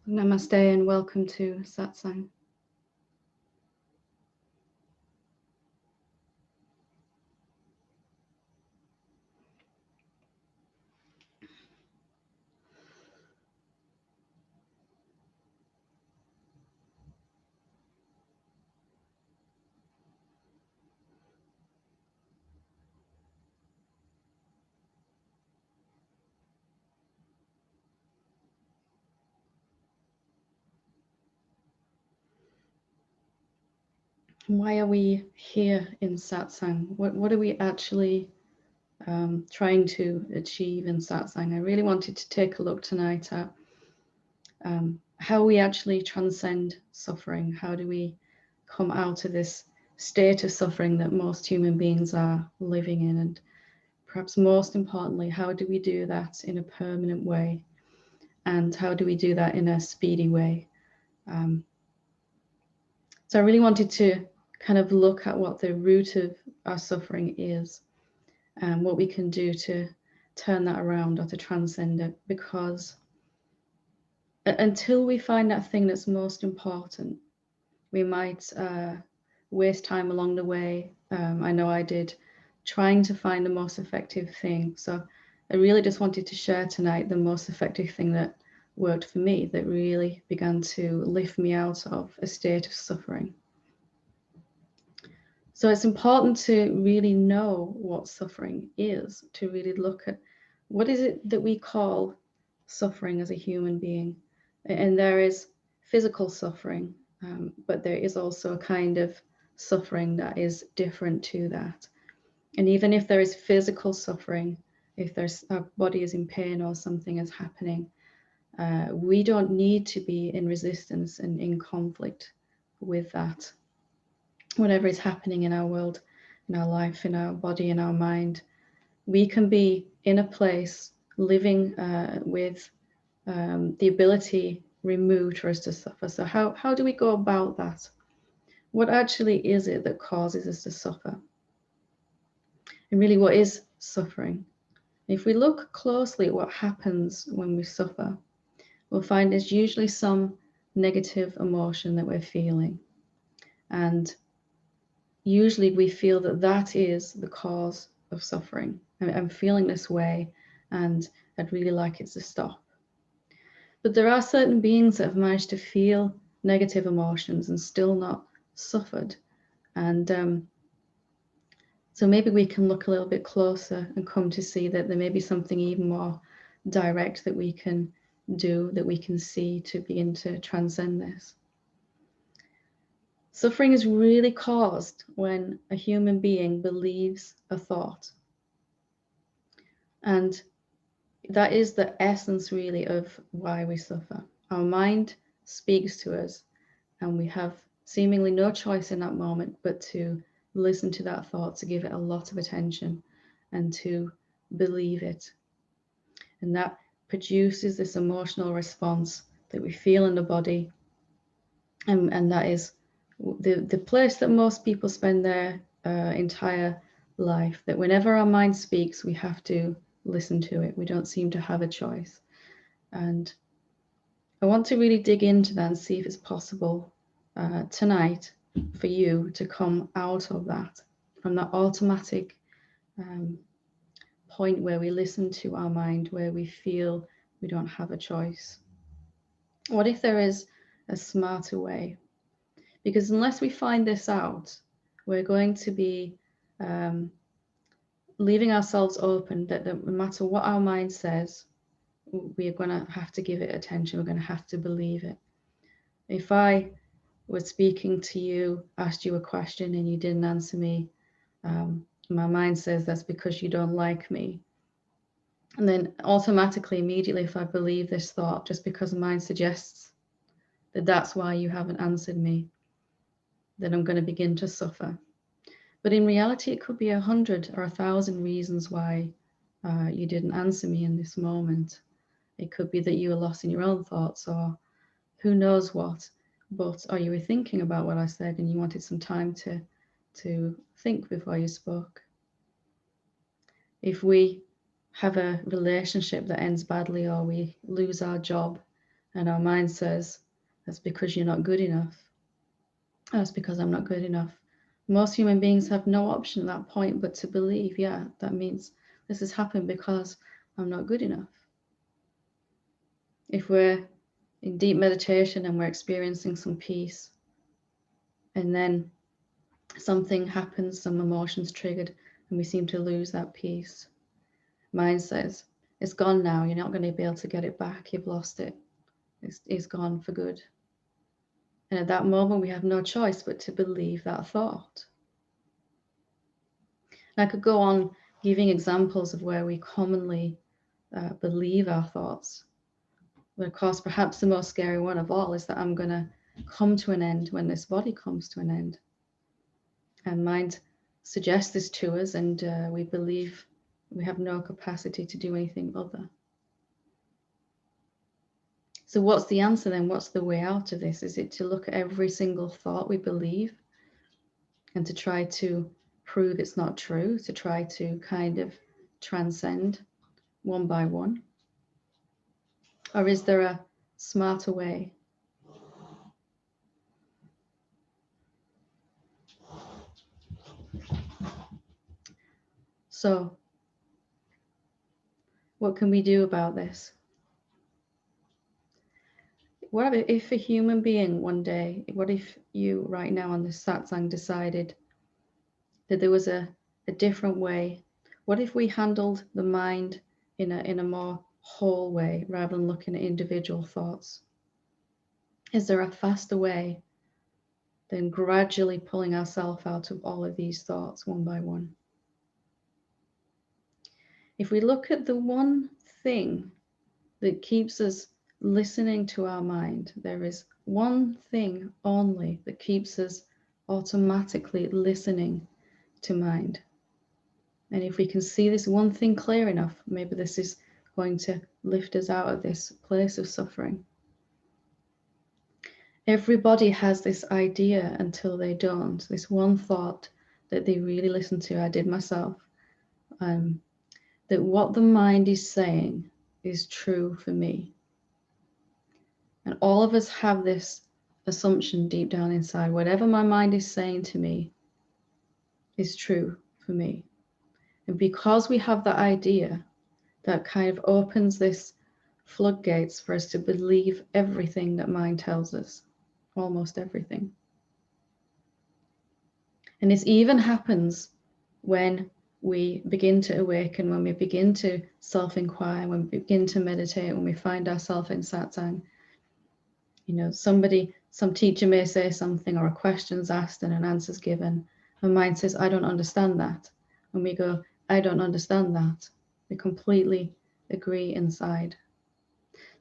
Namaste and welcome to Satsang. Why are we here in Satsang? What are we actually trying to achieve in Satsang? I really wanted to take a look tonight at how we actually transcend suffering. How do we come out of this state of suffering that most human beings are living in? And perhaps most importantly, how do we do that in a permanent way? And how do we do that in a speedy way? So I really wanted to kind of look at what the root of our suffering is and what we can do to turn that around or to transcend it, because until we find that thing that's most important, we might waste time along the way. I know I did, trying to find the most effective thing. So I really just wanted to share tonight the most effective thing that worked for me, that really began to lift me out of a state of suffering. So it's important to really know what suffering is, to really look at what is it that we call suffering as a human being. And there is physical suffering, but there is also a kind of suffering that is different to that. And even if there is physical suffering, if there's our body is in pain or something is happening, we don't need to be in resistance and in conflict with that. Whatever is happening in our world, in our life, in our body, in our mind, we can be in a place living with the ability removed for us to suffer. So how do we go about that? What actually is it that causes us to suffer? And really, what is suffering? If we look closely at what happens when we suffer, we'll find there's usually some negative emotion that we're feeling. And usually we feel that that is the cause of suffering. I'm feeling this way and I'd really like it to stop. But there are certain beings that have managed to feel negative emotions and still not suffered. And so maybe we can look a little bit closer and come to see that there may be something even more direct that we can do, that we can see to begin to transcend this. Suffering is really caused when a human being believes a thought. And that is the essence really of why we suffer. Our mind speaks to us and we have seemingly no choice in that moment but to listen to that thought, to give it a lot of attention and to believe it. And that produces this emotional response that we feel in the body. And that is the place that most people spend their entire life, that whenever our mind speaks, we have to listen to it. We don't seem to have a choice. And I want to really dig into that and see if it's possible tonight for you to come out of that, from that automatic point where we listen to our mind, where we feel we don't have a choice. What if there is a smarter way? Because unless we find this out, we're going to be leaving ourselves open that no matter what our mind says, we are going to have to give it attention. We're going to have to believe it. If I was speaking to you, asked you a question and you didn't answer me, my mind says that's because you don't like me. And then automatically, immediately, if I believe this thought, just because the mind suggests that that's why you haven't answered me, then I'm going to begin to suffer. But in reality, it could be 100 or 1,000 reasons why you didn't answer me in this moment. It could be that you were lost in your own thoughts, or who knows what. But or you were thinking about what I said and you wanted some time to think before you spoke. If we have a relationship that ends badly, or we lose our job, And our mind says, that's because you're not good enough. That's because I'm not good enough. Most human beings have no option at that point but to believe, yeah, that means this has happened because I'm not good enough. If we're in deep meditation and we're experiencing some peace, and then something happens, some emotions triggered, and we seem to lose that peace, mind says, it's gone now, you're not going to be able to get it back, you've lost it, it's gone for good. And at that moment, we have no choice but to believe that thought. And I could go on giving examples of where we commonly believe our thoughts. But of course, perhaps the most scary one of all is that I'm going to come to an end when this body comes to an end. And mind suggests this to us, and we believe we have no capacity to do anything other. So what's the answer then? What's the way out of this? Is it to look at every single thought we believe and to try to prove it's not true, to try to kind of transcend one by one? Or is there a smarter way? So, what can we do about this? What if a human being one day, what if you right now on this satsang decided that there was a different way? What if we handled the mind in a more whole way rather than looking at individual thoughts? Is there a faster way than gradually pulling ourselves out of all of these thoughts one by one? If we look at the one thing that keeps us listening to our mind, there is one thing only that keeps us automatically listening to mind. And if we can see this one thing clear enough, maybe this is going to lift us out of this place of suffering. Everybody has this idea until they don't, this one thought that they really listen to. I did myself. That what the mind is saying is true for me. And all of us have this assumption deep down inside. Whatever my mind is saying to me is true for me. And because we have that idea, that kind of opens this floodgates for us to believe everything that mind tells us, almost everything. And this even happens when we begin to awaken, when we begin to self-inquire, when we begin to meditate, when we find ourselves in satsang. You know, some teacher may say something, or a question's asked and an answer's given, and mind says, I don't understand that. And we go, I don't understand that. We completely agree inside.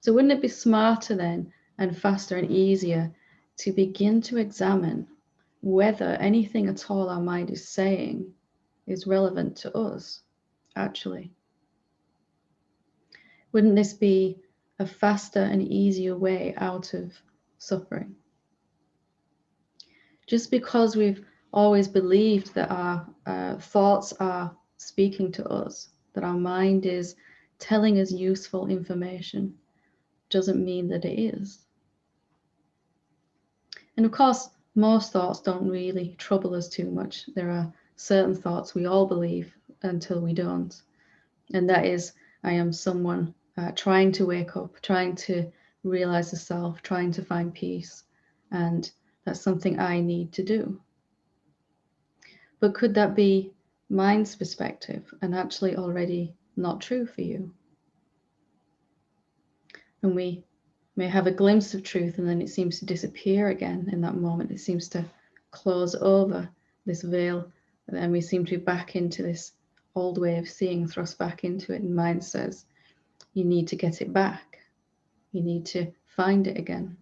So wouldn't it be smarter then and faster and easier to begin to examine whether anything at all our mind is saying is relevant to us, actually? Wouldn't this be a faster and easier way out of suffering? Just because we've always believed that our thoughts are speaking to us, that our mind is telling us useful information, doesn't mean that it is. And of course, most thoughts don't really trouble us too much. There are certain thoughts we all believe until we don't. And that is, I am someone trying to wake up, trying to realize the self, trying to find peace. And that's something I need to do. But could that be mind's perspective and actually already not true for you? And we may have a glimpse of truth and then it seems to disappear again in that moment. It seems to close over this veil, and then we seem to be back into this old way of seeing, thrust back into it. And mind says, you need to get it back. You need to find it again.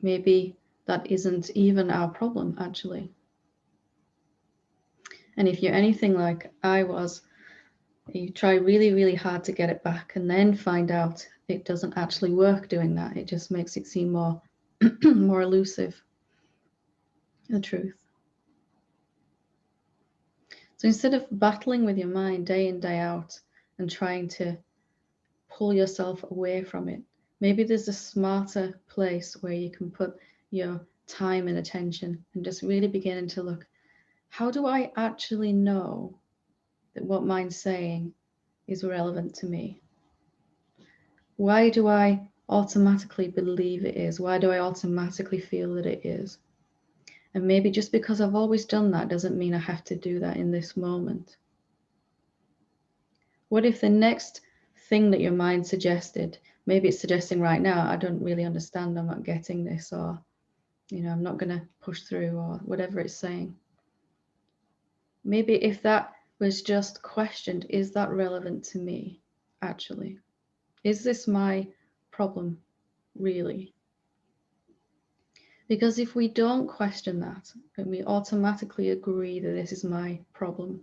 Maybe that isn't even our problem, actually. And if you're anything like I was, you try really, really hard to get it back and then find out it doesn't actually work doing that. It just makes it seem more, more elusive, the truth. So instead of battling with your mind day in, day out and trying to pull yourself away from it, Maybe there's a smarter place where you can put your time and attention and just really beginning to look, how do I actually know that what mine's saying is relevant to me? Why do I automatically believe it is? Why do I automatically feel that it is? And maybe just because I've always done that doesn't mean I have to do that in this moment. What if the next thing that your mind suggested, maybe it's suggesting right now, I don't really understand, I'm not getting this, or, I'm not going to push through, or whatever it's saying. Maybe if that was just questioned, is that relevant to me, actually? Is this my problem, really? Because if we don't question that, and we automatically agree that this is my problem,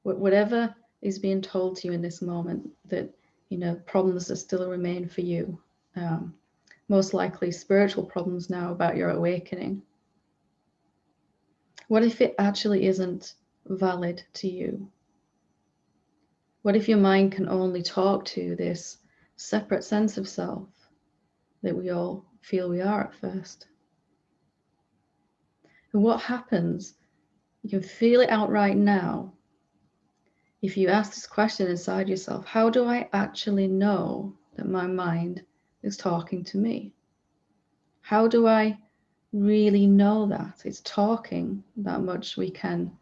whatever is being told to you in this moment, that, problems that still remain for you, most likely spiritual problems now about your awakening. What if it actually isn't valid to you? What if your mind can only talk to this separate sense of self that we all feel we are at first? And what happens, you can feel it out right now, if you ask this question inside yourself, how do I actually know that my mind is talking to me? How do I really know that it's talking that much? We can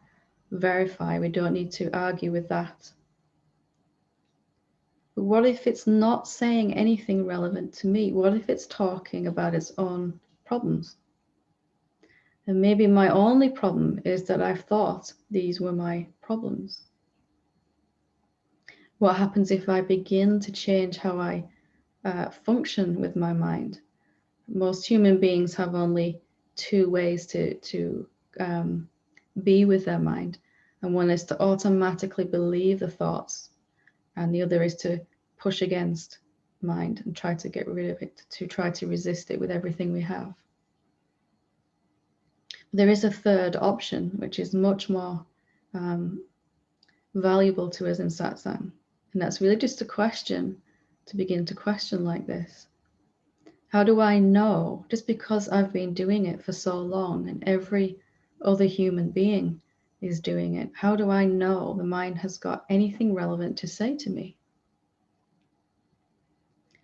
verify, we don't need to argue with that. But what if it's not saying anything relevant to me? What if it's talking about its own problems? And maybe my only problem is that I've thought these were my problems. What happens if I begin to change how I function with my mind? Most human beings have only two ways to be with their mind. And one is to automatically believe the thoughts, and the other is to push against mind and try to get rid of it, to try to resist it with everything we have. There is a third option, which is much more valuable to us in Satsang. And that's really just a question, to begin to question like this. How do I know, just because I've been doing it for so long and every other human being is doing it, how do I know the mind has got anything relevant to say to me?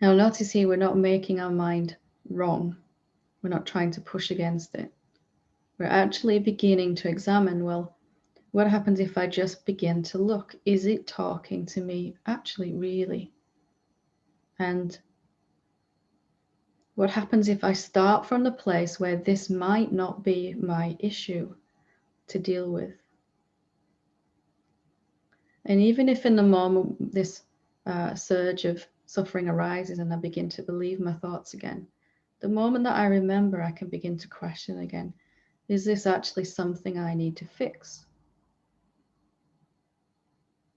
Now notice here, we're not making our mind wrong. We're not trying to push against it. We're actually beginning to examine, well, what happens if I just begin to look? Is it talking to me actually, really? And what happens if I start from the place where this might not be my issue to deal with? And even if in the moment this surge of suffering arises and I begin to believe my thoughts again, the moment that I remember, I can begin to question again, is this actually something I need to fix?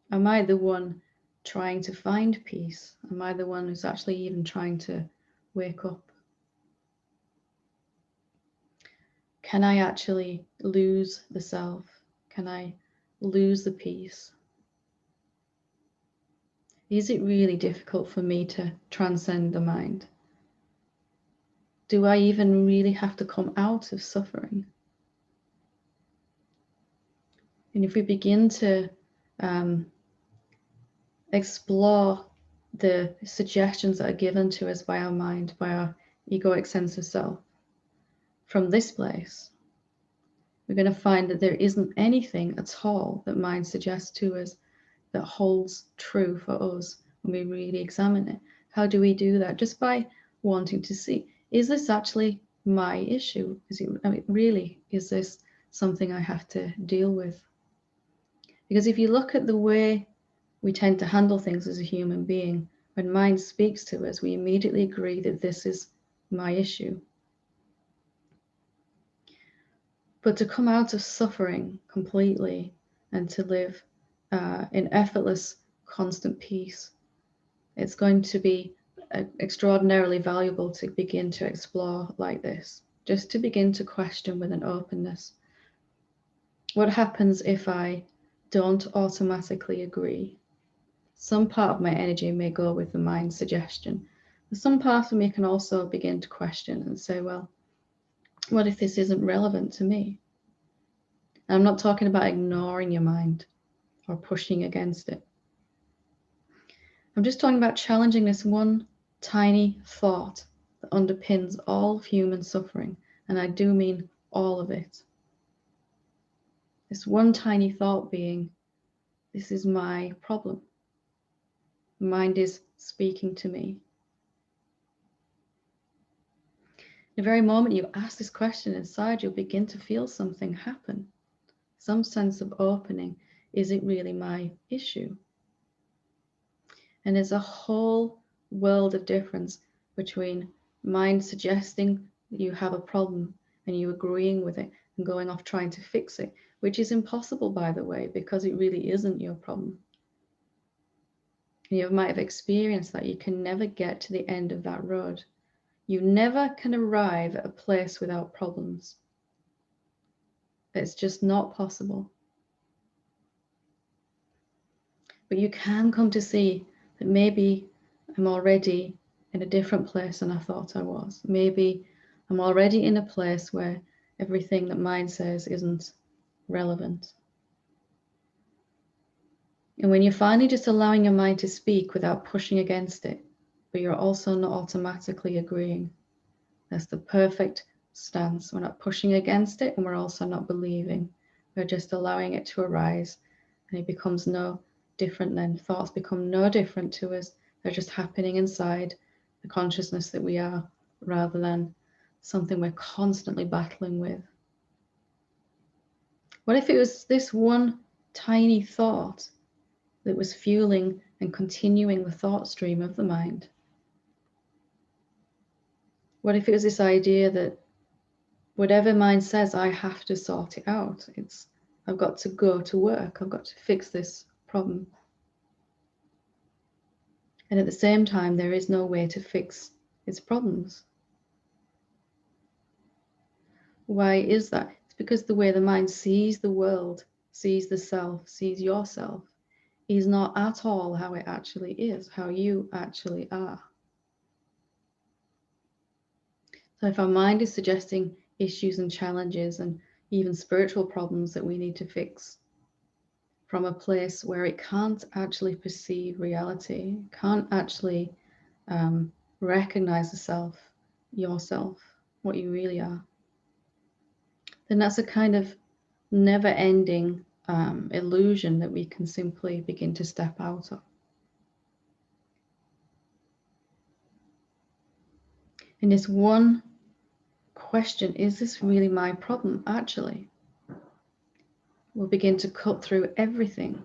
Am I the one trying to find peace? Am I the one who's actually even trying to wake up? Can I actually lose the self? Can I lose the peace? Is it really difficult for me to transcend the mind? Do I even really have to come out of suffering? And if we begin to explore the suggestions that are given to us by our mind, by our egoic sense of self, from this place, we're going to find that there isn't anything at all that mind suggests to us that holds true for us when we really examine it. How do we do that? Just by wanting to see, is this actually my issue? Really, is this something I have to deal with? Because if you look at the way we tend to handle things as a human being, when mind speaks to us, we immediately agree that this is my issue. But to come out of suffering completely and to live in effortless, constant peace, it's going to be extraordinarily valuable to begin to explore like this, just to begin to question with an openness. What happens if I don't automatically agree? Some part of my energy may go with the mind suggestion, Some part of me can also begin to question and say, well, what if this isn't relevant to me? And I'm not talking about ignoring your mind or pushing against it. I'm just talking about challenging this one tiny thought that underpins all human suffering. And I do mean all of it. This one tiny thought being, this is my problem. The mind is speaking to me. The very moment you ask this question inside, you'll begin to feel something happen. Some sense of opening. Is it really my issue? And there's a whole world of difference between mind suggesting that you have a problem and you agreeing with it and going off trying to fix it, which is impossible, by the way, because it really isn't your problem. And you might have experienced that you can never get to the end of that road. You never can arrive at a place without problems. It's just not possible. But you can come to see that maybe I'm already in a different place than I thought I was. Maybe I'm already in a place where everything that mind says isn't relevant. And when you're finally just allowing your mind to speak without pushing against it, but you're also not automatically agreeing, that's the perfect stance. We're not pushing against it and we're also not believing. We're just allowing it to arise, and it becomes no different then. Thoughts become no different to us. They're just happening inside the consciousness that we are, rather than something we're constantly battling with. What if it was this one tiny thought that was fueling and continuing the thought stream of the mind? What if it was this idea that whatever mind says, I have to sort it out. I've got to go to work. I've got to fix this problem. And at the same time, there is no way to fix its problems. Why is that? It's because the way the mind sees the world, sees the self, sees yourself, is not at all how it actually is, how you actually are. So if our mind is suggesting issues and challenges and even spiritual problems that we need to fix from a place where it can't actually perceive reality, can't actually recognize the self, yourself, what you really are, then that's a kind of never-ending illusion that we can simply begin to step out of. And this one question, is this really my problem actually, will begin to cut through everything,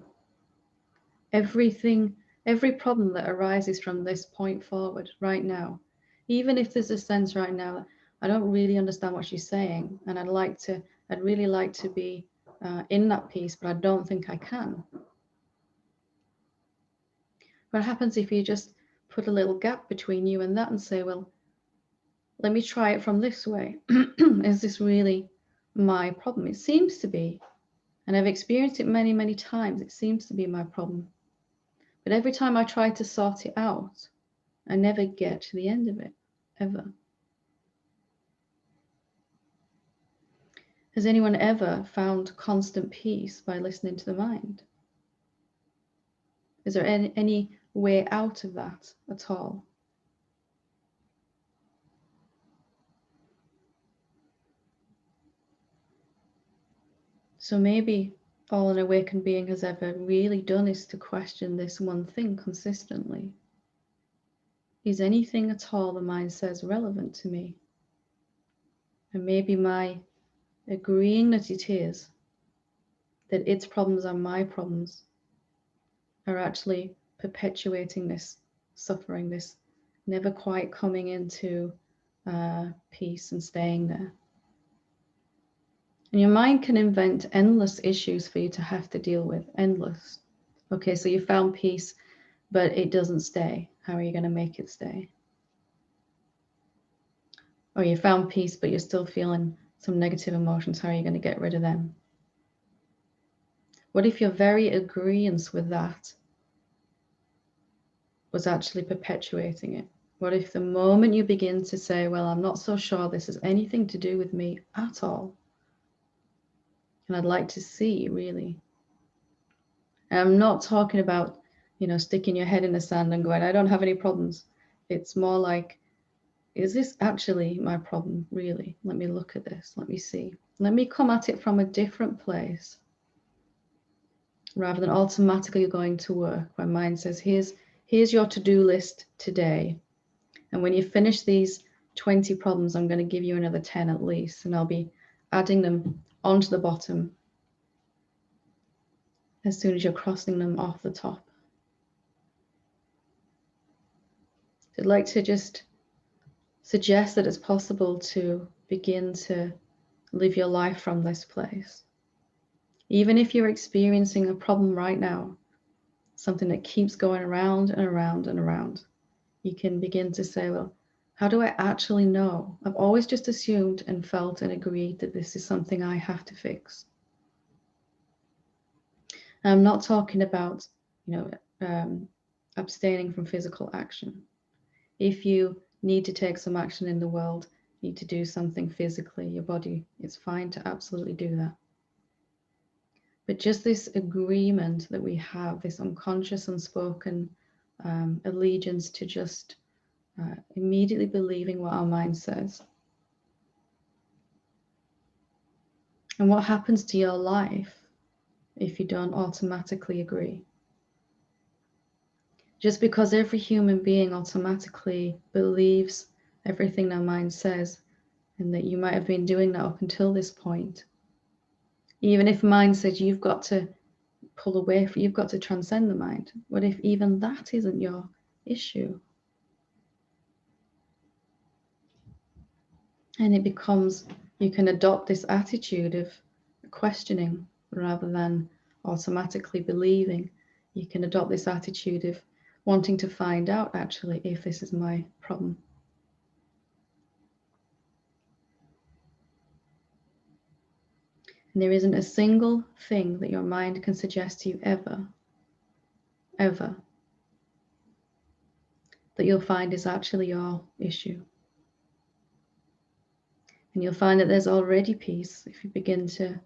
every problem that arises from this point forward right now. Even if there's a sense right now, I don't really understand what she's saying, and I'd really like to be in that peace, but I don't think I can. What happens if you just put a little gap between you and that and say, well, let me try it from this way. Is this really my problem? It seems to be, and I've experienced it many, many times. It seems to be my problem. But every time I try to sort it out, I never get to the end of it, ever. Has anyone ever found constant peace by listening to the mind? Is there any way out of that at all? So maybe all an awakened being has ever really done is to question this one thing consistently. Is anything at all the mind says relevant to me? And maybe my agreeing that it is, that its problems are my problems, are actually perpetuating this suffering, this never quite coming into peace and staying there. And your mind can invent endless issues for you to have to deal with, endless. Okay, so you found peace, but it doesn't stay. How are you going to make it stay? Or you found peace, but you're still feeling some negative emotions. How are you going to get rid of them? What if your very agreeance with that was actually perpetuating it? What if the moment you begin to say, well, I'm not so sure this has anything to do with me at all, and I'd like to see, really. And I'm not talking about, sticking your head in the sand and going, I don't have any problems. It's more like, is this actually my problem, really? Let me look at this. Let me see. Let me come at it from a different place, rather than automatically going to work where mind says, here's your to-do list today. And when you finish these 20 problems, I'm going to give you another 10 at least, and I'll be adding them onto the bottom as soon as you're crossing them off the top. I'd like to just suggest that it's possible to begin to live your life from this place. Even if you're experiencing a problem right now, something that keeps going around and around and around, you can begin to say, well, how do I actually know? I've always just assumed and felt and agreed that this is something I have to fix. And I'm not talking about, abstaining from physical action. If you need to take some action in the world, need to do something physically, your body, it's fine to absolutely do that. But just this agreement that we have, this unconscious, unspoken allegiance to just immediately believing what our mind says. And what happens to your life if you don't automatically agree? Just because every human being automatically believes everything their mind says, and that you might have been doing that up until this point, even if mind says you've got to pull away, you've got to transcend the mind, what if even that isn't your issue? And it becomes, you can adopt this attitude of questioning rather than automatically believing. You can adopt this attitude of wanting to find out actually if this is my problem. And there isn't a single thing that your mind can suggest to you ever, that you'll find is actually your issue. And you'll find that there's already peace if you begin to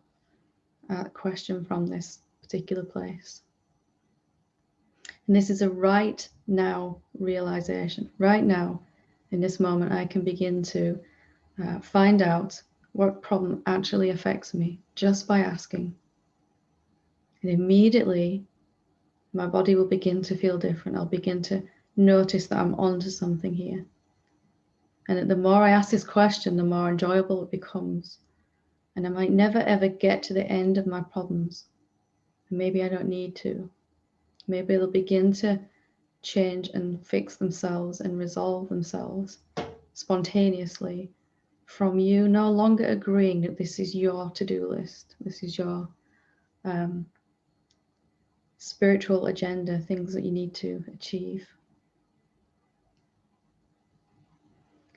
question from this particular place. And this is a right now realization. Right now, in this moment, I can begin to find out what problem actually affects me just by asking. And immediately, my body will begin to feel different. I'll begin to notice that I'm onto something here. And the more I ask this question, the more enjoyable it becomes. And I might never ever get to the end of my problems. And maybe I don't need to. Maybe they'll begin to change and fix themselves and resolve themselves spontaneously from you no longer agreeing that this is your to-do list, this is your spiritual agenda, things that you need to achieve.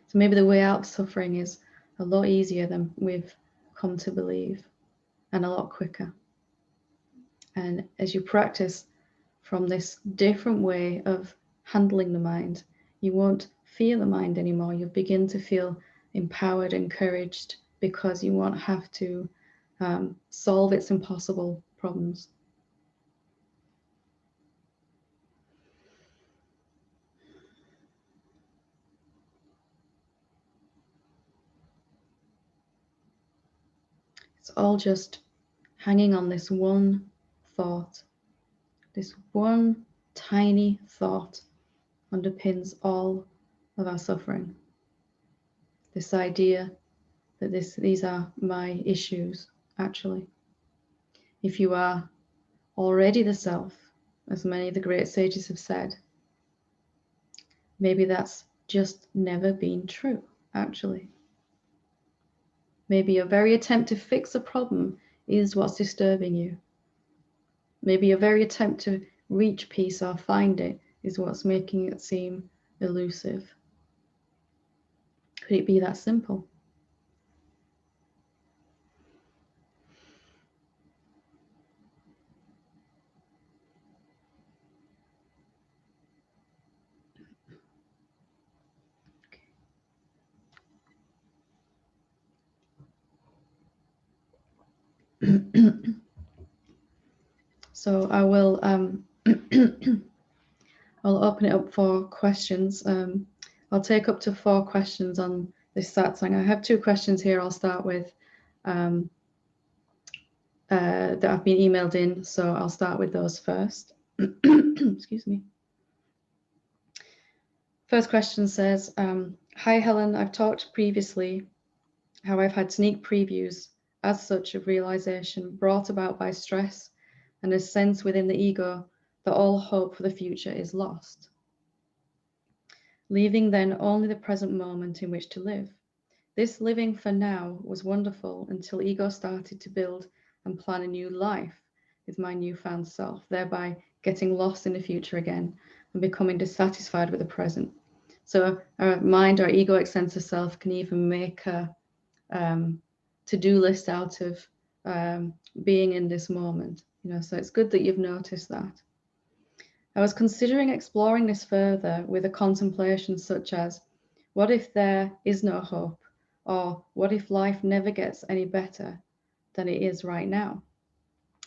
So maybe the way out of suffering is a lot easier than we've come to believe, and a lot quicker. And as you practice from this different way of handling the mind, you won't fear the mind anymore. You'll begin to feel empowered, encouraged, because you won't have to solve its impossible problems. It's all just hanging on this one thought. This one tiny thought underpins all of our suffering. This idea that these are my issues, actually. If you are already the self, as many of the great sages have said, maybe that's just never been true, actually. Maybe your very attempt to fix a problem is what's disturbing you. Maybe your very attempt to reach peace or find it is what's making it seem elusive. Could it be that simple? So I will I'll open it up for questions. I'll take up to 4 questions on this satsang. I have 2 questions here I'll start with that have been emailed in, so I'll start with those first. Excuse me. First question says, hi Helen, I've talked previously how I've had sneak previews as such of realization brought about by stress and a sense within the ego that all hope for the future is lost, leaving then only the present moment in which to live. This living for now was wonderful until ego started to build and plan a new life with my newfound self, thereby getting lost in the future again and becoming dissatisfied with the present. So our mind, our egoic sense of self, can even make a to-do list out of being in this moment. So it's good that you've noticed that. I was considering exploring this further with a contemplation such as, what if there is no hope? Or what if life never gets any better than it is right now?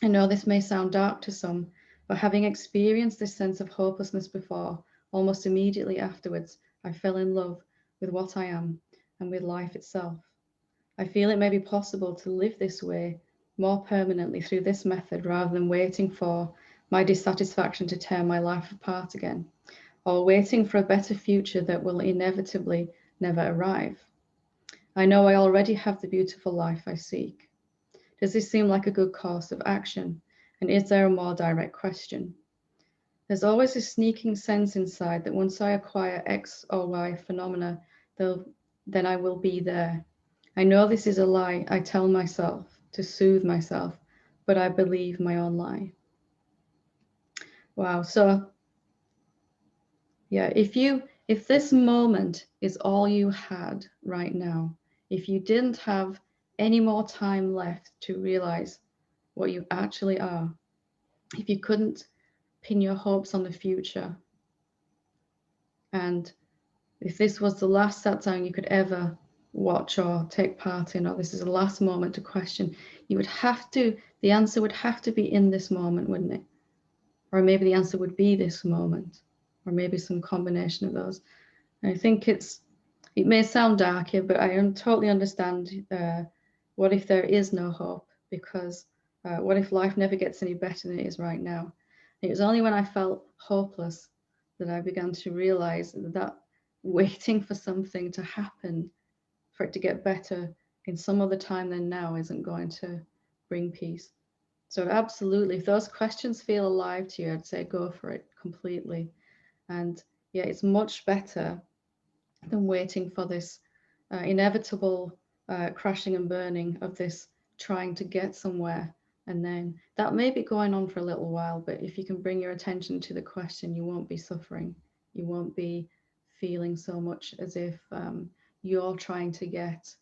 I know this may sound dark to some, but having experienced this sense of hopelessness before, almost immediately afterwards, I fell in love with what I am and with life itself. I feel it may be possible to live this way more permanently through this method rather than waiting for my dissatisfaction to tear my life apart again, or waiting for a better future that will inevitably never arrive. I know I already have the beautiful life I seek. Does this seem like a good course of action? And is there a more direct question? There's always a sneaking sense inside that once I acquire X or Y phenomena, then I will be there. I know this is a lie I tell myself to soothe myself, but I believe my own lie. Wow. So yeah, if this moment is all you had right now, if you didn't have any more time left to realize what you actually are, if you couldn't pin your hopes on the future, and if this was the last satsang you could ever watch or take part in, or this is the last moment to question, the answer would have to be in this moment, wouldn't it? Or maybe the answer would be this moment, or maybe some combination of those. And I think it may sound dark here, but I totally understand what if there is no hope, because what if life never gets any better than it is right now? It was only when I felt hopeless that I began to realize that waiting for something to happen, for it to get better in some other time than now, isn't going to bring peace. So absolutely, if those questions feel alive to you, I'd say go for it completely. And yeah, it's much better than waiting for this inevitable crashing and burning of this trying to get somewhere. And then that may be going on for a little while, but if you can bring your attention to the question, you won't be suffering. You won't be feeling so much as if you're trying to get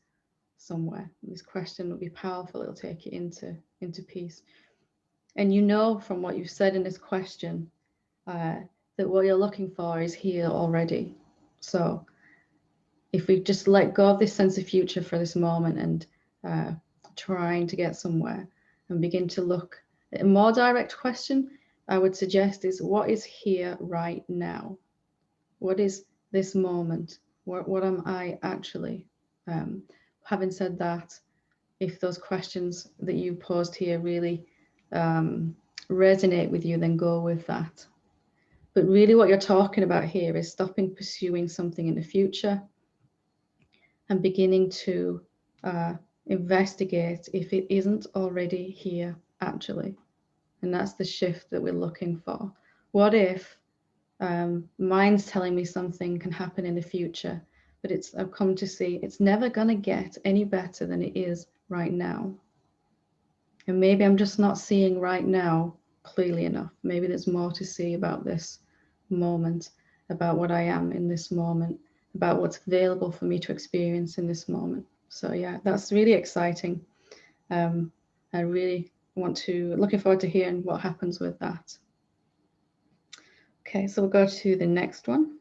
somewhere. This question will be powerful. It'll take you into peace. And you know from what you've said in this question that what you're looking for is here already. So if we just let go of this sense of future for this moment and trying to get somewhere and begin to look at a more direct question, I would suggest is, what is here right now? What is this moment? What am I actually? Having said that, if those questions that you posed here really resonate with you, then go with that. But really what you're talking about here is stopping pursuing something in the future and beginning to investigate if it isn't already here actually. And that's the shift that we're looking for. What if mind's telling me something can happen in the future, but I've come to see it's never going to get any better than it is right now. And maybe I'm just not seeing right now clearly enough. Maybe there's more to see about this moment, about what I am in this moment, about what's available for me to experience in this moment. So yeah, that's really exciting. I really looking forward to hearing what happens with that. Okay, so we'll go to the next one.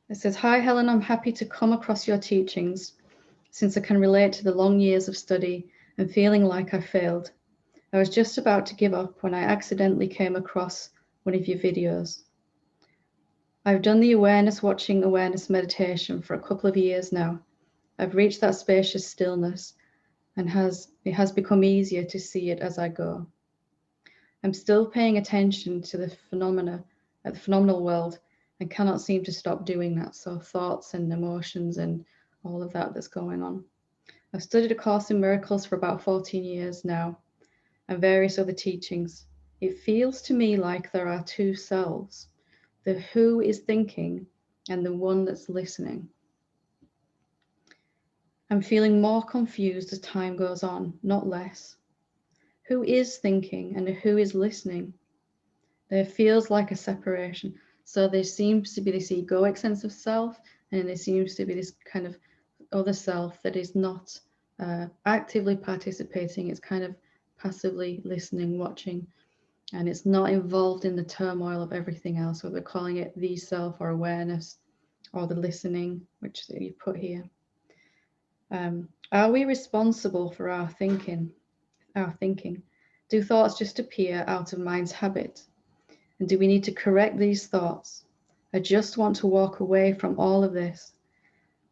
It says, hi Helen, I'm happy to come across your teachings since I can relate to the long years of study and feeling like I failed. I was just about to give up when I accidentally came across one of your videos. I've done the watching awareness meditation for a couple of years now. I've reached that spacious stillness, and it has become easier to see it as I go. I'm still paying attention to the phenomenal world, and cannot seem to stop doing that. So thoughts and emotions and all of that's going on. I've studied A Course in Miracles for about 14 years now, and various other teachings. It feels to me like there are two selves, the who is thinking and the one that's listening. I'm feeling more confused as time goes on, not less. Who is thinking and who is listening? There feels like a separation. So there seems to be this egoic sense of self, and there seems to be this kind of other self that is not actively participating. It's kind of passively listening, watching, and it's not involved in the turmoil of everything else, whether we're calling it the self or awareness or the listening, which you put here. Are we responsible for our thinking? Do thoughts just appear out of mind's habit? And do we need to correct these thoughts? I just want to walk away from all of this,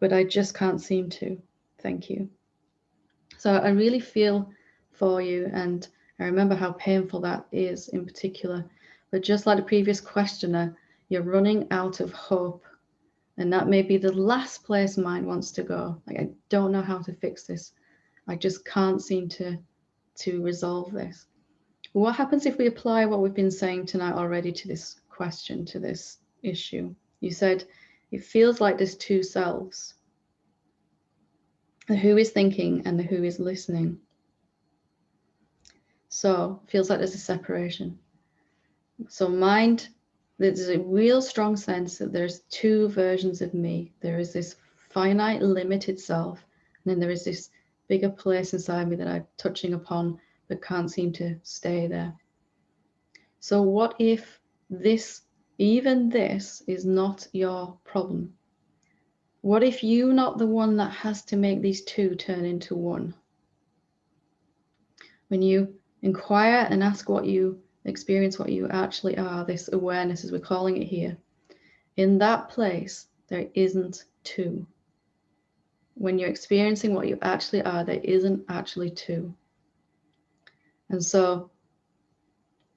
but I just can't seem to. Thank you. So I really feel for you, and I remember how painful that is in particular. But just like the previous questioner, you're running out of hope, and that may be the last place mind wants to go. Like, I don't know how to fix this. I just can't seem to resolve this. What happens if we apply what we've been saying tonight already to this question, to this issue? You said it feels like there's two selves, the who is thinking and the who is listening. So it feels like there's a separation. So mind, there's a real strong sense that there's two versions of me. There is this finite, limited self, and then there is this bigger place inside me that I'm touching upon but can't seem to stay there. So what if even this is not your problem? What if you're not the one that has to make these two turn into one? When you inquire and ask what you experience, what you actually are, this awareness, as we're calling it here, in that place, there isn't two. When you're experiencing what you actually are, there isn't actually two. And so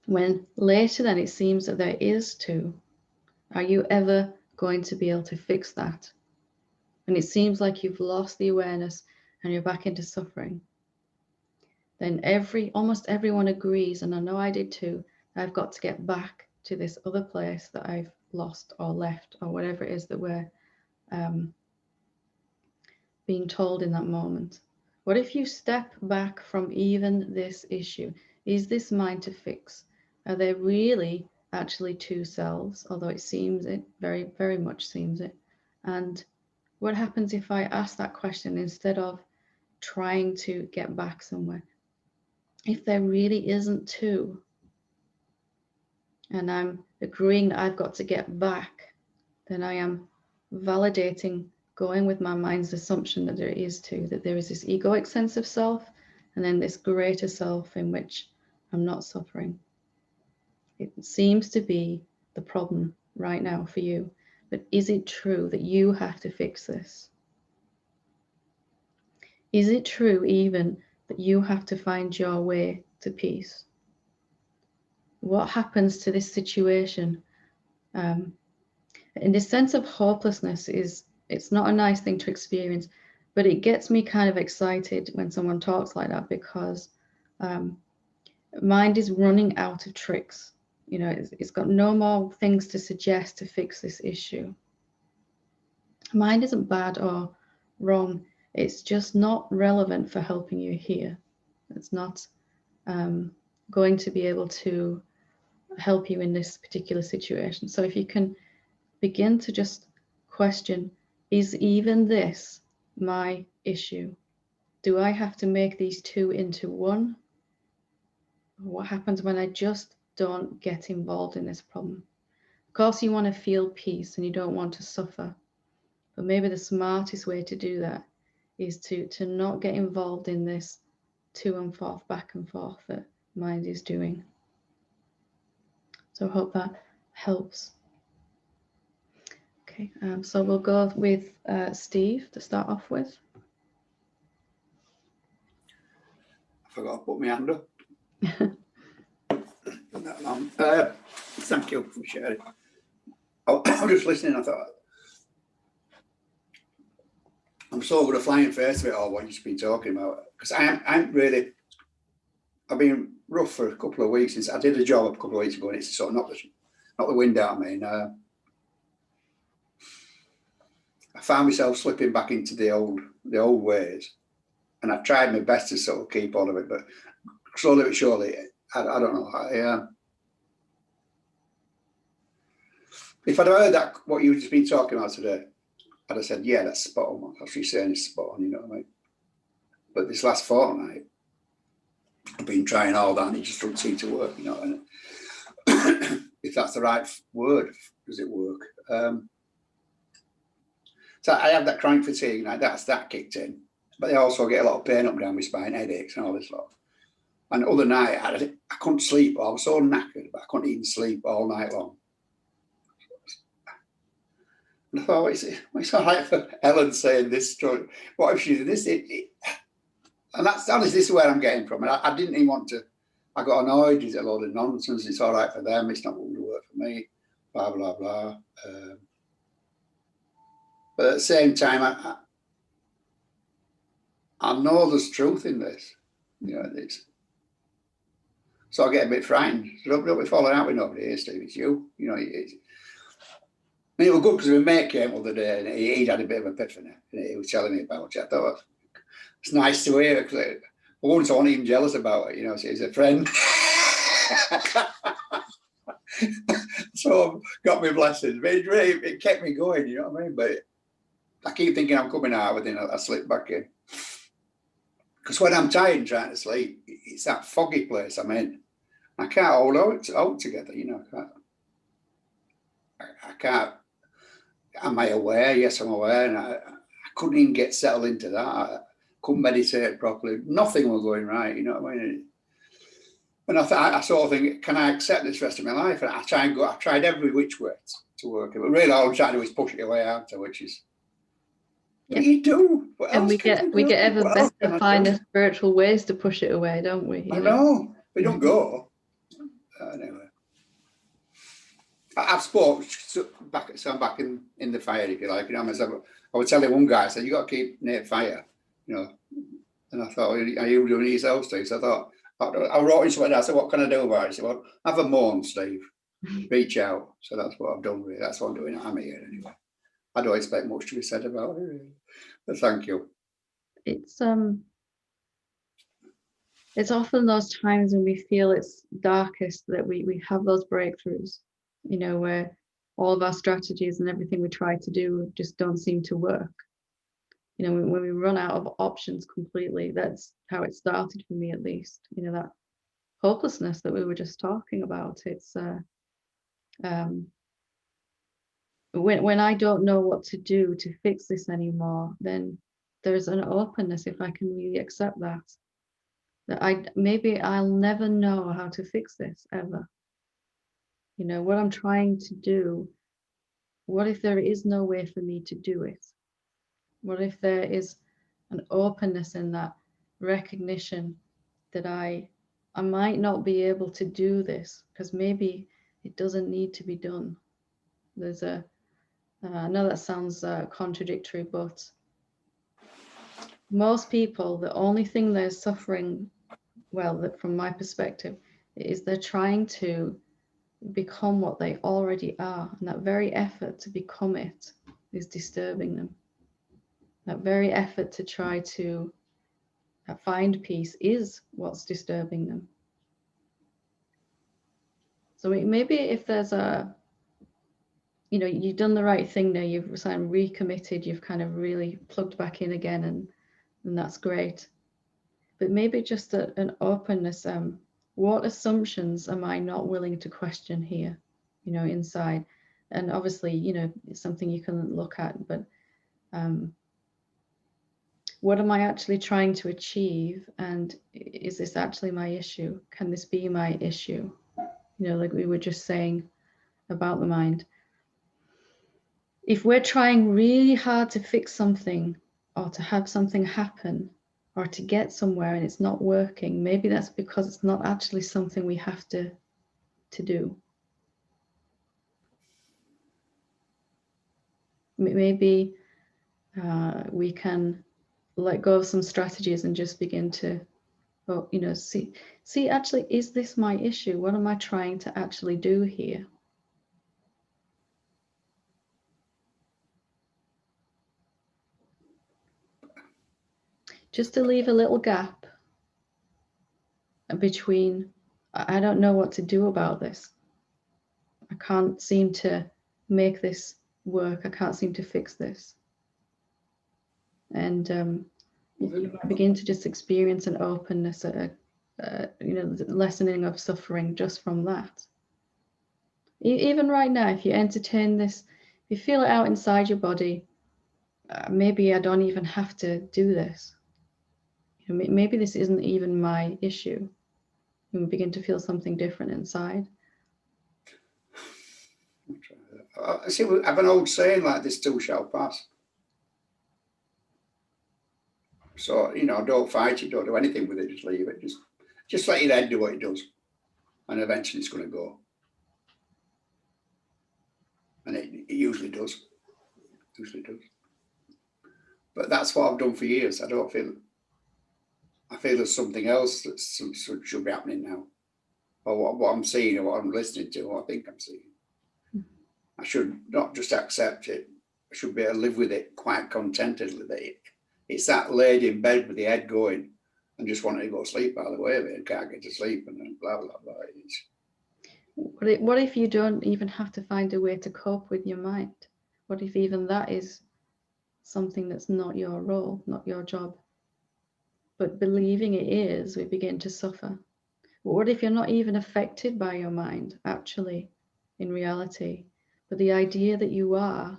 when later then it seems that there is two, are you ever going to be able to fix that? When it seems like you've lost the awareness and you're back into suffering, then almost everyone agrees, and I know I did too, I've got to get back to this other place that I've lost or left or whatever it is that we're being told in that moment. What if you step back from even this issue? Is this mine to fix? Are there really actually two selves? Although it seems it, very, very much seems it. And what happens if I ask that question instead of trying to get back somewhere? If there really isn't two, and I'm agreeing that I've got to get back, then I am validating going with my mind's assumption that there is two, that there is this egoic sense of self and then this greater self in which I'm not suffering. It seems to be the problem right now for you, but is it true that you have to fix this? Is it true even that you have to find your way to peace? What happens to this situation? And this sense of hopelessness it's not a nice thing to experience, but it gets me kind of excited when someone talks like that, because mind is running out of tricks. You know, it's got no more things to suggest to fix this issue. Mind isn't bad or wrong. It's just not relevant for helping you here. It's not going to be able to help you in this particular situation. So if you can begin to just question, is even this my issue? Do I have to make these two into one? What happens when I just don't get involved in this problem? Of course, you want to feel peace and you don't want to suffer, but maybe the smartest way to do that is to not get involved in this to and forth, back and forth that mind is doing. So I hope that helps. Okay, so we'll go with Steve to start off with. I forgot to put my hand up. Thank you for sharing. I was just listening. I thought, I'm so good at flying face of it all, what you've been talking about. Because I'm really, I've been rough for a couple of weeks since I did a job a couple of weeks ago, and it's sort of knocked the wind out of me. And I found myself slipping back into the old ways, and I've tried my best to sort of keep on of it, but slowly but surely, I don't know. If I'd heard that, what you've just been talking about today, I'd have said, yeah, that's spot on. That's what you're saying is spot on, you know what I mean? But this last fortnight, I've been trying all that, and it just doesn't seem to work, you know. And if that's the right word, does it work? So I have that chronic fatigue, and that kicked in. But I also get a lot of pain up and down my spine, headaches, and all this lot. And the other night, I couldn't sleep. I was so knackered, but I couldn't even sleep all night long. And I thought, it's all right for Helen saying this story. What if she's in this? And that's honestly, this is where I'm getting from. And I didn't even want to. I got annoyed. It's a load of nonsense. It's all right for them. It's not going to work for me. Blah blah blah. But at the same time, I know there's truth in this. You know, so I get a bit frightened. So don't be falling out with nobody here, Steve. It's you. You know, it was good because my mate came the other day, and he'd had a bit of an epiphany, and he was telling me about it. I thought it's nice to hear, because I wasn't even jealous about it, you know. So he's a friend. So got me blessings. But it kept me going, you know what I mean? But I keep thinking I'm coming out of it, and I slip back in. Because when I'm tired and trying to sleep, it's that foggy place I'm in. I can't hold out together, you know. I can't. Am I aware? Yes, I'm aware. And I couldn't even get settled into that. I couldn't meditate properly. Nothing was going right, you know what I mean? And I sort of think, can I accept this rest of my life? And I tried every which way to work it. But really all I'm trying to do is push it away out, which is, what do you do? What And else we get ever better finding spiritual ways to push it away, don't we? I know. We don't go. Anyway. I've spoke back, so I'm back in the fire, if you like. You know, I was telling one guy, I said, you got to keep near fire, you know. And I thought, are you doing it yourself, Steve? So I thought, I wrote in something. I said, what can I do about it? He said, well, have a moan, Steve. Reach out. So that's what I've done, really. That's what I'm doing. I'm here anyway. I don't expect much to be said about it, really. But thank you. It's often those times when we feel it's darkest that we have those breakthroughs, you know, where all of our strategies and everything we try to do just don't seem to work. You know, when we run out of options completely, that's how it started for me, at least. You know, that hopelessness that we were just talking about. It's when I don't know what to do to fix this anymore, then there's an openness, if I can really accept that maybe I'll never know how to fix this ever. You know, what I'm trying to do, what if there is no way for me to do it? What if there is an openness in that recognition that I might not be able to do this, because maybe it doesn't need to be done. There's I know that sounds contradictory, but most people, the only thing they're suffering, well, from my perspective, is they're trying to become what they already are, and that very effort to become it is disturbing them. That very effort to try to find peace is what's disturbing them. So maybe if there's you know, you've done the right thing there, you've kind of recommitted, you've kind of really plugged back in again, and that's great. But maybe just an openness. What assumptions am I not willing to question here, you know, inside? And obviously, you know, it's something you can look at, but what am I actually trying to achieve? And is this actually my issue? Can this be my issue? You know, like we were just saying about the mind. If we're trying really hard to fix something or to have something happen or to get somewhere and it's not working, maybe that's because it's not actually something we have to do. Maybe we can let go of some strategies and just begin to, you know, see, actually, is this my issue? What am I trying to actually do here? Just to leave a little gap between, I don't know what to do about this. I can't seem to make this work. I can't seem to fix this. And you might begin to just experience an openness, you know, lessening of suffering just from that. Even right now, if you entertain this, if you feel it out inside your body, maybe I don't even have to do this. You know, maybe this isn't even my issue. You begin to feel something different inside. I see, we have an old saying like this too shall pass. So, you know, don't fight it, don't do anything with it, just leave it. Just let your head do what it does. And eventually it's going to go. And it usually does. Usually does. But that's what I've done for years. I feel there's something else that should be happening now. Or what I'm seeing, or what I'm listening to, or what I think I'm seeing. I should not just accept it. I should be able to live with it quite contentedly. That it's that laid in bed with the head going and just wanting to go to sleep out of the way of it and can't get to sleep and then blah, blah, blah. What if you don't even have to find a way to cope with your mind? What if even that is something that's not your role, not your job? But believing it is, we begin to suffer. What if you're not even affected by your mind, actually, in reality? But the idea that you are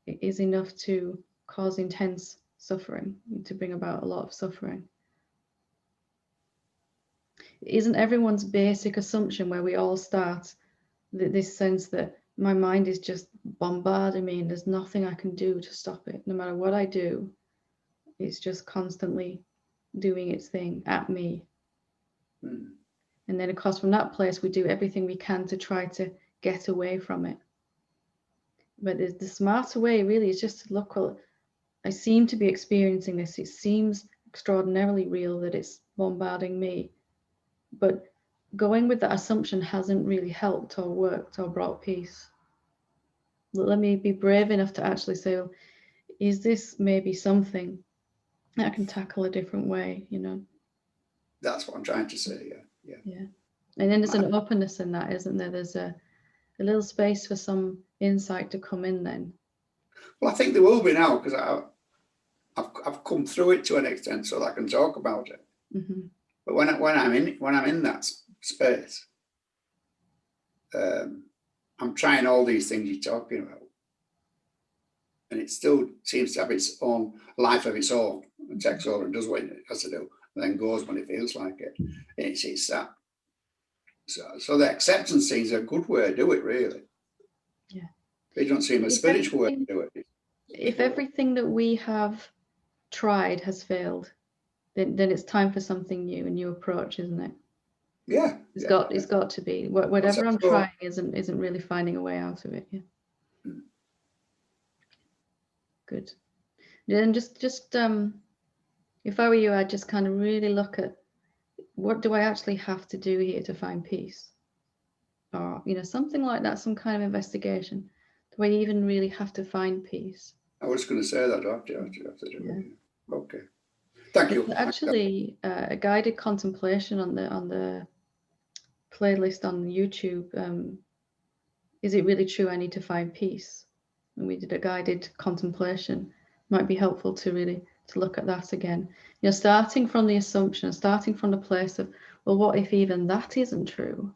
is enough to cause intense suffering, to bring about a lot of suffering. Isn't everyone's basic assumption where we all start this sense that my mind is just bombarding me and there's nothing I can do to stop it? No matter what I do, it's just constantly doing its thing at me. And then, of course, from that place, we do everything we can to try to get away from it. But the smarter way really is just to look, well, I seem to be experiencing this. It seems extraordinarily real that it's bombarding me. But going with that assumption hasn't really helped or worked or brought peace. Let me be brave enough to actually say, well, is this maybe something that I can tackle a different way, you know? That's what I'm trying to say, yeah. And then there's an openness in that, isn't there? There's a little space for some insight to come in then. Well, I think there will be now, because I've come through it to an extent so that I can talk about it. But when I'm in that space, I'm trying all these things you're talking about, and it still seems to have its own life of its own. It takes over and does what it has to do, and then goes when it feels like it. It's that. So the acceptance thing is a good way to do it, really. Yeah. It doesn't seem a spiritual way to do it. If everything that we have tried has failed, then it's time for something new, a new approach, isn't it? Yeah. It's got to be. Whatever I'm trying isn't really finding a way out of it. Yeah. Good. Then just if I were you, I'd just kind of really look at, what do I actually have to do here to find peace? Or, you know, something like that, some kind of investigation. Do I even really have to find peace? I was going to say that, do I have to do it? Okay. Thank you. There's actually a guided contemplation on the playlist on YouTube. Is it really true I need to find peace? And we did a guided contemplation. Might be helpful to really to look at that again. You know, starting from the assumption, starting from the place of, well, what if even that isn't true?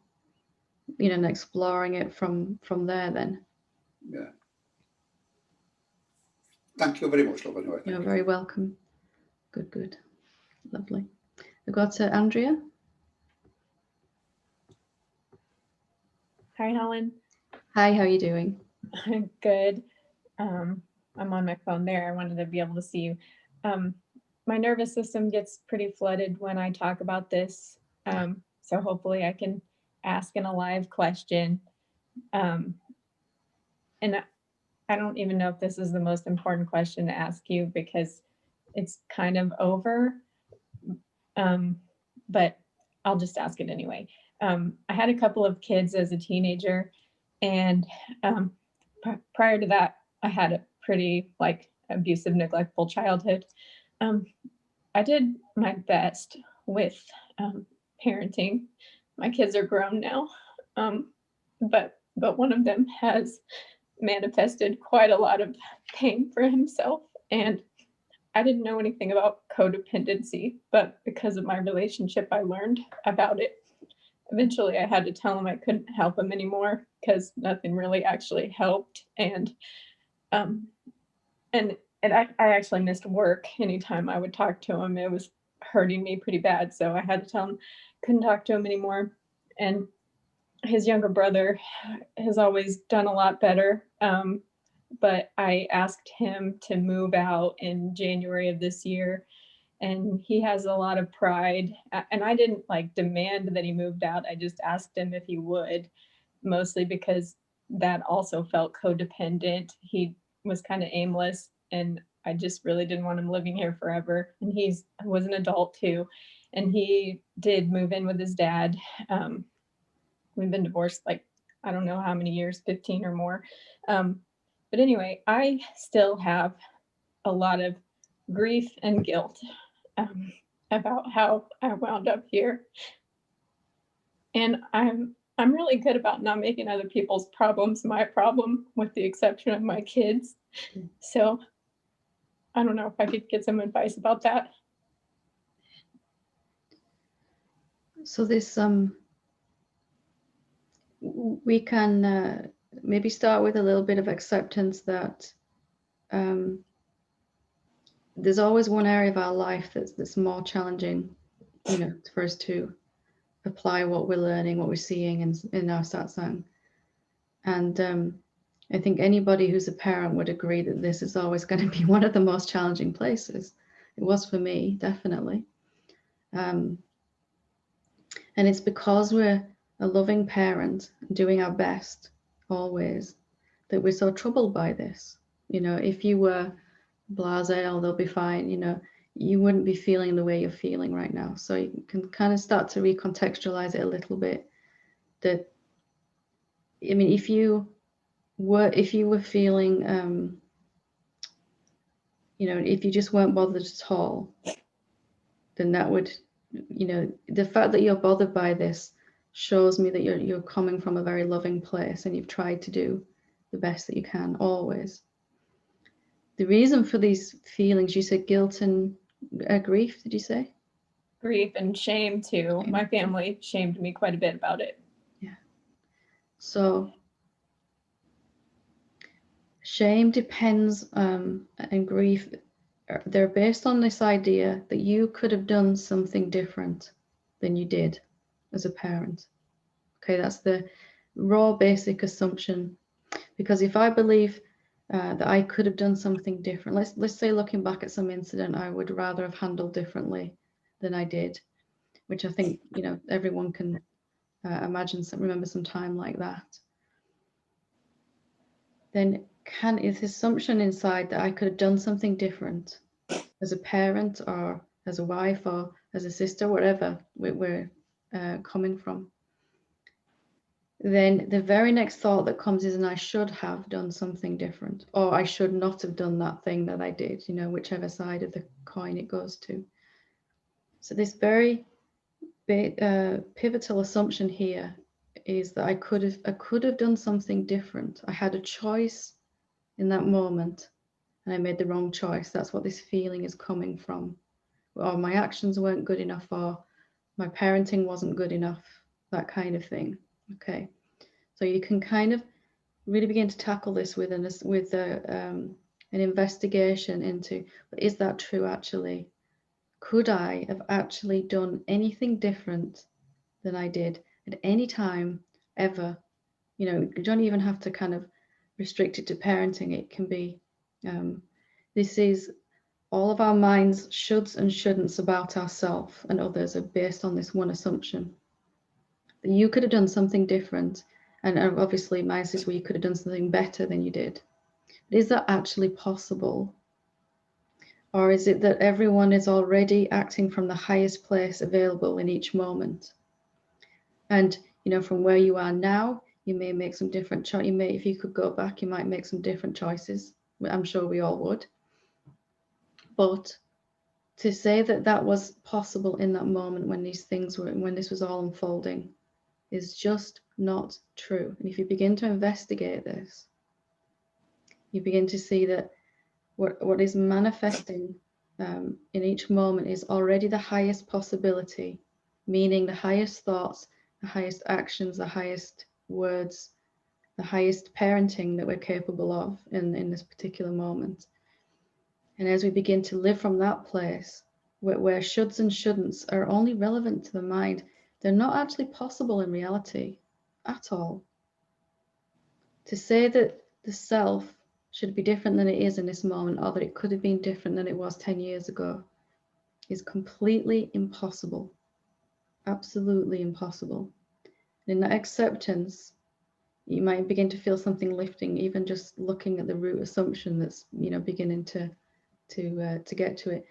You know, and exploring it from there then. Yeah. Thank you very much, love. You're very welcome. Good, good. Lovely. We've got Andrea. Hi, Helen. Hi, how are you doing? Good. I'm on my phone there. I wanted to be able to see you. My nervous system gets pretty flooded when I talk about this. So hopefully I can ask an alive question. And I don't even know if this is the most important question to ask you because it's kind of over. But I'll just ask it anyway. I had a couple of kids as a teenager, and prior to that, I had a pretty abusive, neglectful childhood. I did my best with parenting. My kids are grown now, but one of them has manifested quite a lot of pain for himself, and I didn't know anything about codependency, but because of my relationship, I learned about it. Eventually, I had to tell him I couldn't help him anymore because nothing really actually helped. And I actually missed work anytime I would talk to him. It was hurting me pretty bad. So I had to tell him I couldn't talk to him anymore. And his younger brother has always done a lot better. But I asked him to move out in January of this year, and he has a lot of pride. And I didn't demand that he moved out. I just asked him if he would, mostly because that also felt codependent. He was kind of aimless, and I just really didn't want him living here forever. And he was an adult too, and he did move in with his dad. We've been divorced I don't know how many years, 15 or more. But anyway, I still have a lot of grief and guilt about how I wound up here. And I'm really good about not making other people's problems my problem, with the exception of my kids. So I don't know if I could get some advice about that. So this, we can maybe start with a little bit of acceptance that there's always one area of our life that's more challenging, for us to apply what we're learning, what we're seeing in our satsang. And I think anybody who's a parent would agree that this is always going to be one of the most challenging places. It was for me, definitely. And it's because we're a loving parent, doing our best always, that we're so troubled by this. If you were blasé, oh, they'll be fine, you wouldn't be feeling the way you're feeling right now. So you can kind of start to recontextualize it a little bit. That, I mean, if you were feeling, if you just weren't bothered at all, then that would, the fact that you're bothered by this shows me that you're coming from a very loving place, and you've tried to do the best that you can always. The reason for these feelings, you said guilt and grief, did you say? Grief and shame too. Shame. My family shamed me quite a bit about it. Yeah. So shame depends, and grief, they're based on this idea that you could have done something different than you did as a parent. Okay, that's the raw basic assumption. Because if I believe that I could have done something different, let's say looking back at some incident I would rather have handled differently than I did, which I think everyone can remember some time like that. Then is the assumption inside that I could have done something different as a parent or as a wife or as a sister, whatever we're coming from. Then the very next thought that comes is, and I should have done something different, or I should not have done that thing that I did, whichever side of the coin it goes to. So this very pivotal assumption here is that I could have done something different. I had a choice in that moment, and I made the wrong choice. That's what this feeling is coming from. Or my actions weren't good enough, or my parenting wasn't good enough, that kind of thing. Okay, so you can kind of really begin to tackle this with an investigation into, is that true actually? could I have actually done anything different than I did at any time ever? You know, you don't even have to kind of restrict it to parenting. It can be, this is all of our minds' shoulds and shouldn'ts about ourselves and others are based on this one assumption. That you could have done something different. And obviously mine says, well, you could have done something better than you did. But is that actually possible? Or is it that everyone is already acting from the highest place available in each moment? And, you know, from where you are now, you may make some different choices. You may, if you could go back, you might make some different choices. I'm sure we all would. But to say that that was possible in that moment when these things were, when this was all unfolding, is just not true. And if you begin to investigate this, you begin to see that what is manifesting in each moment is already the highest possibility, meaning the highest thoughts, the highest actions, the highest words, the highest parenting that we're capable of in this particular moment. And as we begin to live from that place, where shoulds and shouldn'ts are only relevant to the mind, they're not actually possible in reality at all. To say that the self should be different than it is in this moment, or that it could have been different than it was 10 years ago, is completely impossible. Absolutely impossible. And in that acceptance, you might begin to feel something lifting, even just looking at the root assumption that's, you know, beginning to get to it.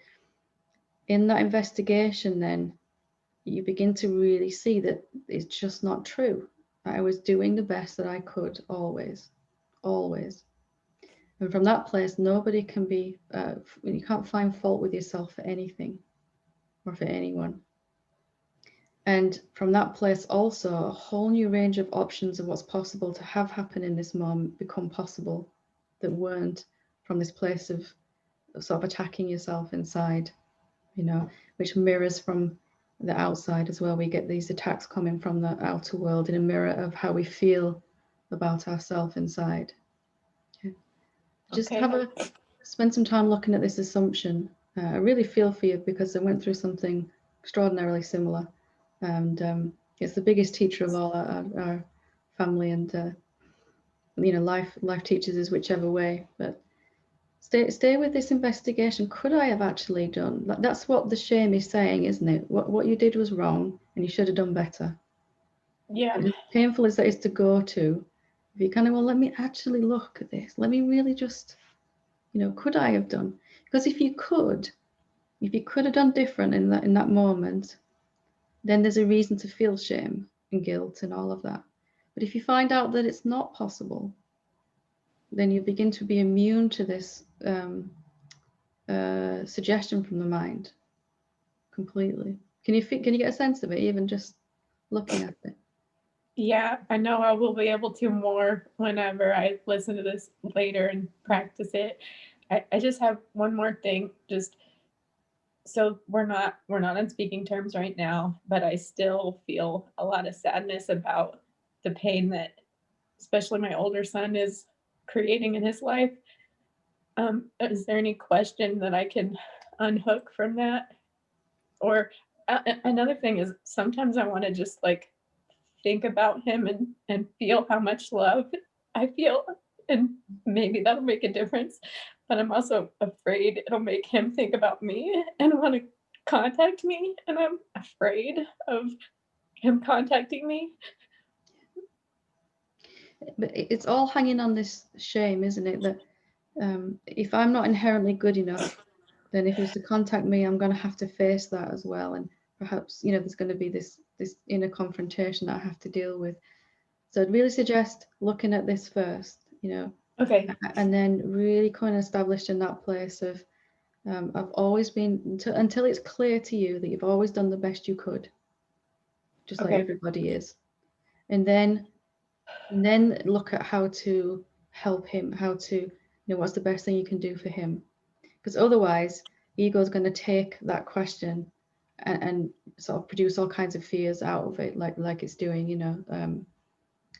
In that investigation, then you begin to really see that it's just not true. I was doing the best that I could always. And from that place, nobody can be, you can't find fault with yourself for anything or for anyone. And from that place also, a whole new range of options of what's possible to have happen in this moment become possible that weren't from this place of sort of attacking yourself inside, you know, which mirrors from the outside as well. We get these attacks coming from the outer world in a mirror of how we feel about ourselves inside. Okay. Just spend some time looking at this assumption. I really feel for you because I went through something extraordinarily similar, and it's the biggest teacher of all our family, and you know, life teaches us whichever way. But stay with this investigation. Could I have actually done? That's what the shame is saying, isn't it? What you did was wrong, and you should have done better. Yeah. And as painful as that is to go to, if you kind of, well, let me actually look at this. Let me really just, you know, could I have done? Because if you could have done different in that moment, then there's a reason to feel shame and guilt and all of that. But if you find out that it's not possible, then you begin to be immune to this suggestion from the mind completely. Can you get a sense of it, even just looking at it? Yeah, I know I will be able to more whenever I listen to this later and practice it. I just have one more thing. Just so we're not on speaking terms right now, but I still feel a lot of sadness about the pain that especially my older son is creating in his life. Is there any question that I can unhook from that? Or another thing is sometimes I want to just like think about him and feel how much love I feel, and maybe that'll make a difference. But I'm also afraid it'll make him think about me and want to contact me, and I'm afraid of him contacting me. But it's all hanging on this shame, isn't it? That if I'm not inherently good enough, then if he was to contact me, I'm going to have to face that as well. And perhaps, you know, there's going to be this inner confrontation that I have to deal with. So I'd really suggest looking at this first, you know, Okay. and then really kind of established in that place of I've always been, until it's clear to you that you've always done the best you could, just like everybody is. And then look at how to help him, how to, you know, what's the best thing you can do for him. Because otherwise, ego is going to take that question and sort of produce all kinds of fears out of it, like it's doing, you know.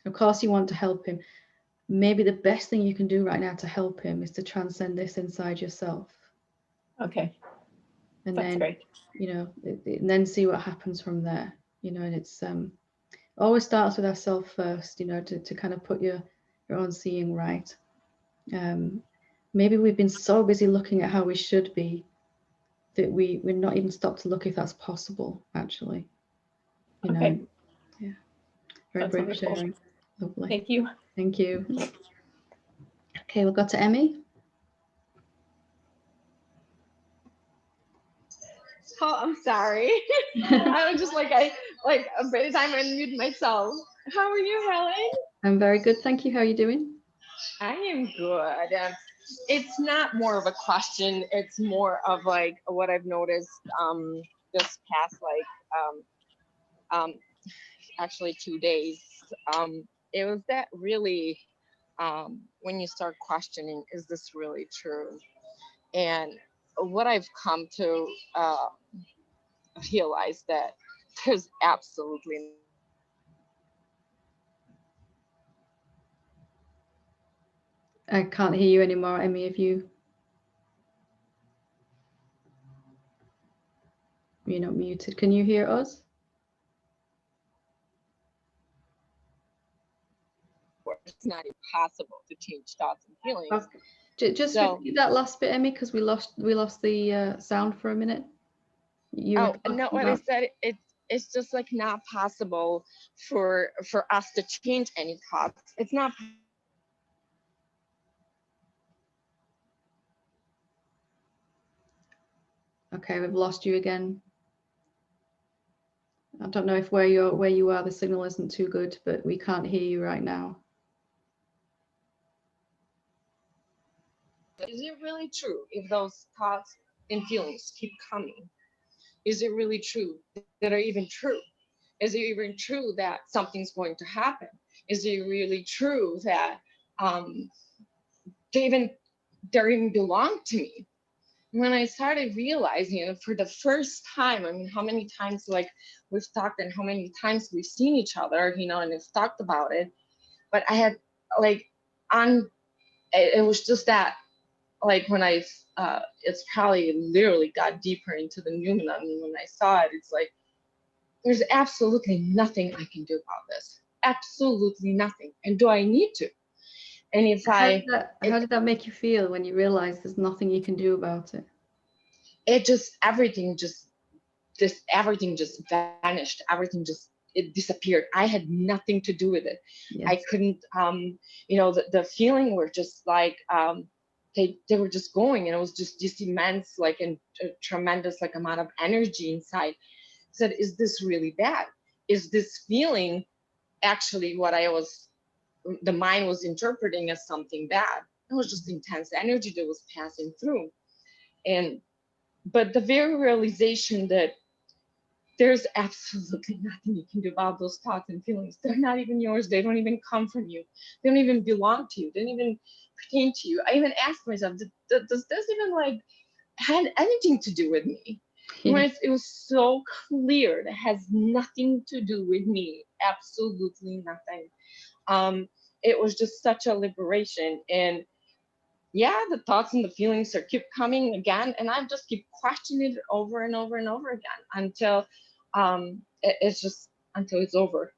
Of course, you want to help him. Maybe the best thing you can do right now to help him is to transcend this inside yourself. Okay. and That's then, great. and then see what happens from there, and it's always starts with ourselves first, to kind of put your own seeing right. Maybe we've been so busy looking at how we should be that we're not even stopped to look if that's possible, actually. Okay. Yeah. Very That's brave wonderful. sharing. Lovely. Thank you. Thank you. Okay, we'll go to Emmy. Oh, I'm sorry. I was just like, by the time I unmute myself. How are you, Helen? I'm very good, thank you. How are you doing? I am good. It's not more of a question. It's more of like what I've noticed this past actually 2 days. It was that really when you start questioning, is this really true? And what I've come to realize that there's absolutely I can't hear you anymore, Emmy. If you're not muted, can you hear us? it's not impossible to change thoughts and feelings. Okay. Just repeat that last bit, Emmy, because we lost the sound for a minute. No, what I said, it's just like not possible for us to change any thoughts. It's not. Okay, we've lost you again. I don't know if where you are, the signal isn't too good, but we can't hear you right now. Is it really true if those thoughts and feelings keep coming? Is it really true that are even true? Is it even true that something's going to happen? Is it really true that they even belong to me? When I started realizing it for the first time, I mean, how many times like we've talked and how many times we've seen each other, and we've talked about it, but I had it was just that like when it's probably literally got deeper into the Newman. I mean, when I saw it, it's like, there's absolutely nothing I can do about this. Absolutely nothing. And do I need to? And if how did that make you feel when you realized there's nothing you can do about it? Everything just vanished. It disappeared. I had nothing to do with it. Yes. I couldn't, the feeling were just like, they were just going, and it was just this immense, like, and a tremendous, like, amount of energy inside. I said, is this really bad? Is this feeling actually what the mind was interpreting as something bad? It was just intense energy that was passing through. But the very realization that there's absolutely nothing you can do about those thoughts and feelings. They're not even yours. They don't even come from you. They don't even belong to you. They don't even pertain to you. I even asked myself, does this even like had anything to do with me? When it was so clear that has nothing to do with me, absolutely nothing. It was just such a liberation. And yeah, the thoughts and the feelings keep coming again, and I just keep questioning it over and over and over again until it's just until it's over.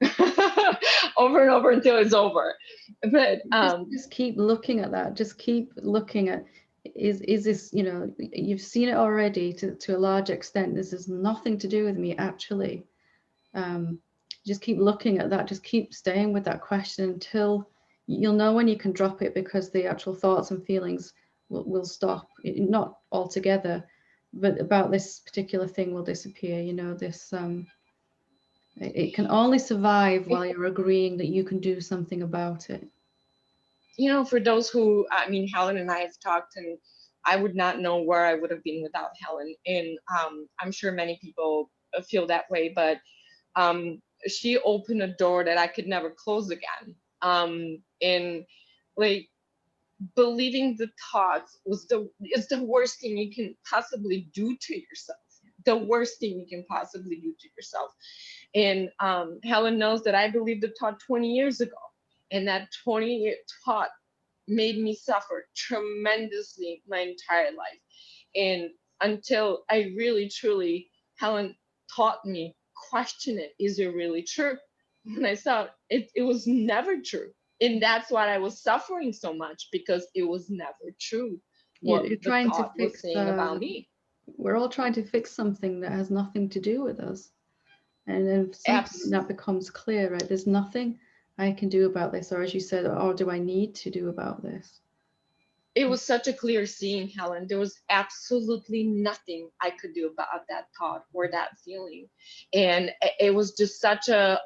Over and over until it's over. But just keep looking at that. Just keep looking at, is this, you've seen it already to a large extent. This has nothing to do with me, actually. Just keep looking at that. Just keep staying with that question until you'll know when you can drop it, because the actual thoughts and feelings will stop. Not altogether, but about this particular thing will disappear. This it can only survive while you're agreeing that you can do something about it. For those who, I mean, Helen and I have talked, and I would not know where I would have been without Helen. And I'm sure many people feel that way, but she opened a door that I could never close again. And like, believing the thoughts is the worst thing you can possibly do to yourself. The worst thing you can possibly do to yourself. And Helen knows that I believed the thought 20 years ago, and that 20-year thought made me suffer tremendously my entire life. And until I really, truly, Helen taught me, question it. Is it really true? And I thought it was never true. And that's why I was suffering so much, because it was never true what You're the trying to thought was fix, saying about me. we're all trying to fix something that has nothing to do with us. And then something that becomes clear, right? There's nothing I can do about this, or as you said, or do I need to do about this? It was such a clear seeing, Helen. There was absolutely nothing I could do about that thought or that feeling. And it was just such a,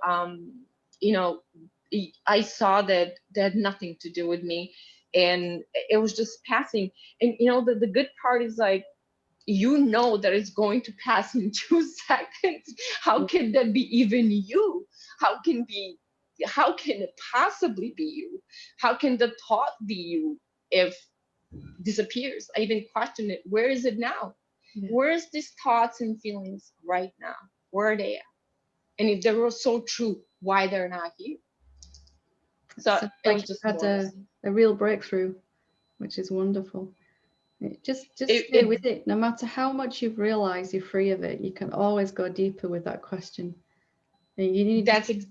you know, I saw that that had nothing to do with me. And it was just passing. And, the good part is like, that it's going to pass in 2 seconds. How can that be even you? How can it possibly be you? How can the thought be you if disappears? I even question it. Where is it now? Yeah. Where's these thoughts and feelings right now? Where are they at? And if they were so true, why they're not here? So Sounds it like was you just had more. a real breakthrough, which is wonderful. Just It, stay it with it. No matter how much you've realized you're free of it, you can always go deeper with that question. And you need that's to ex-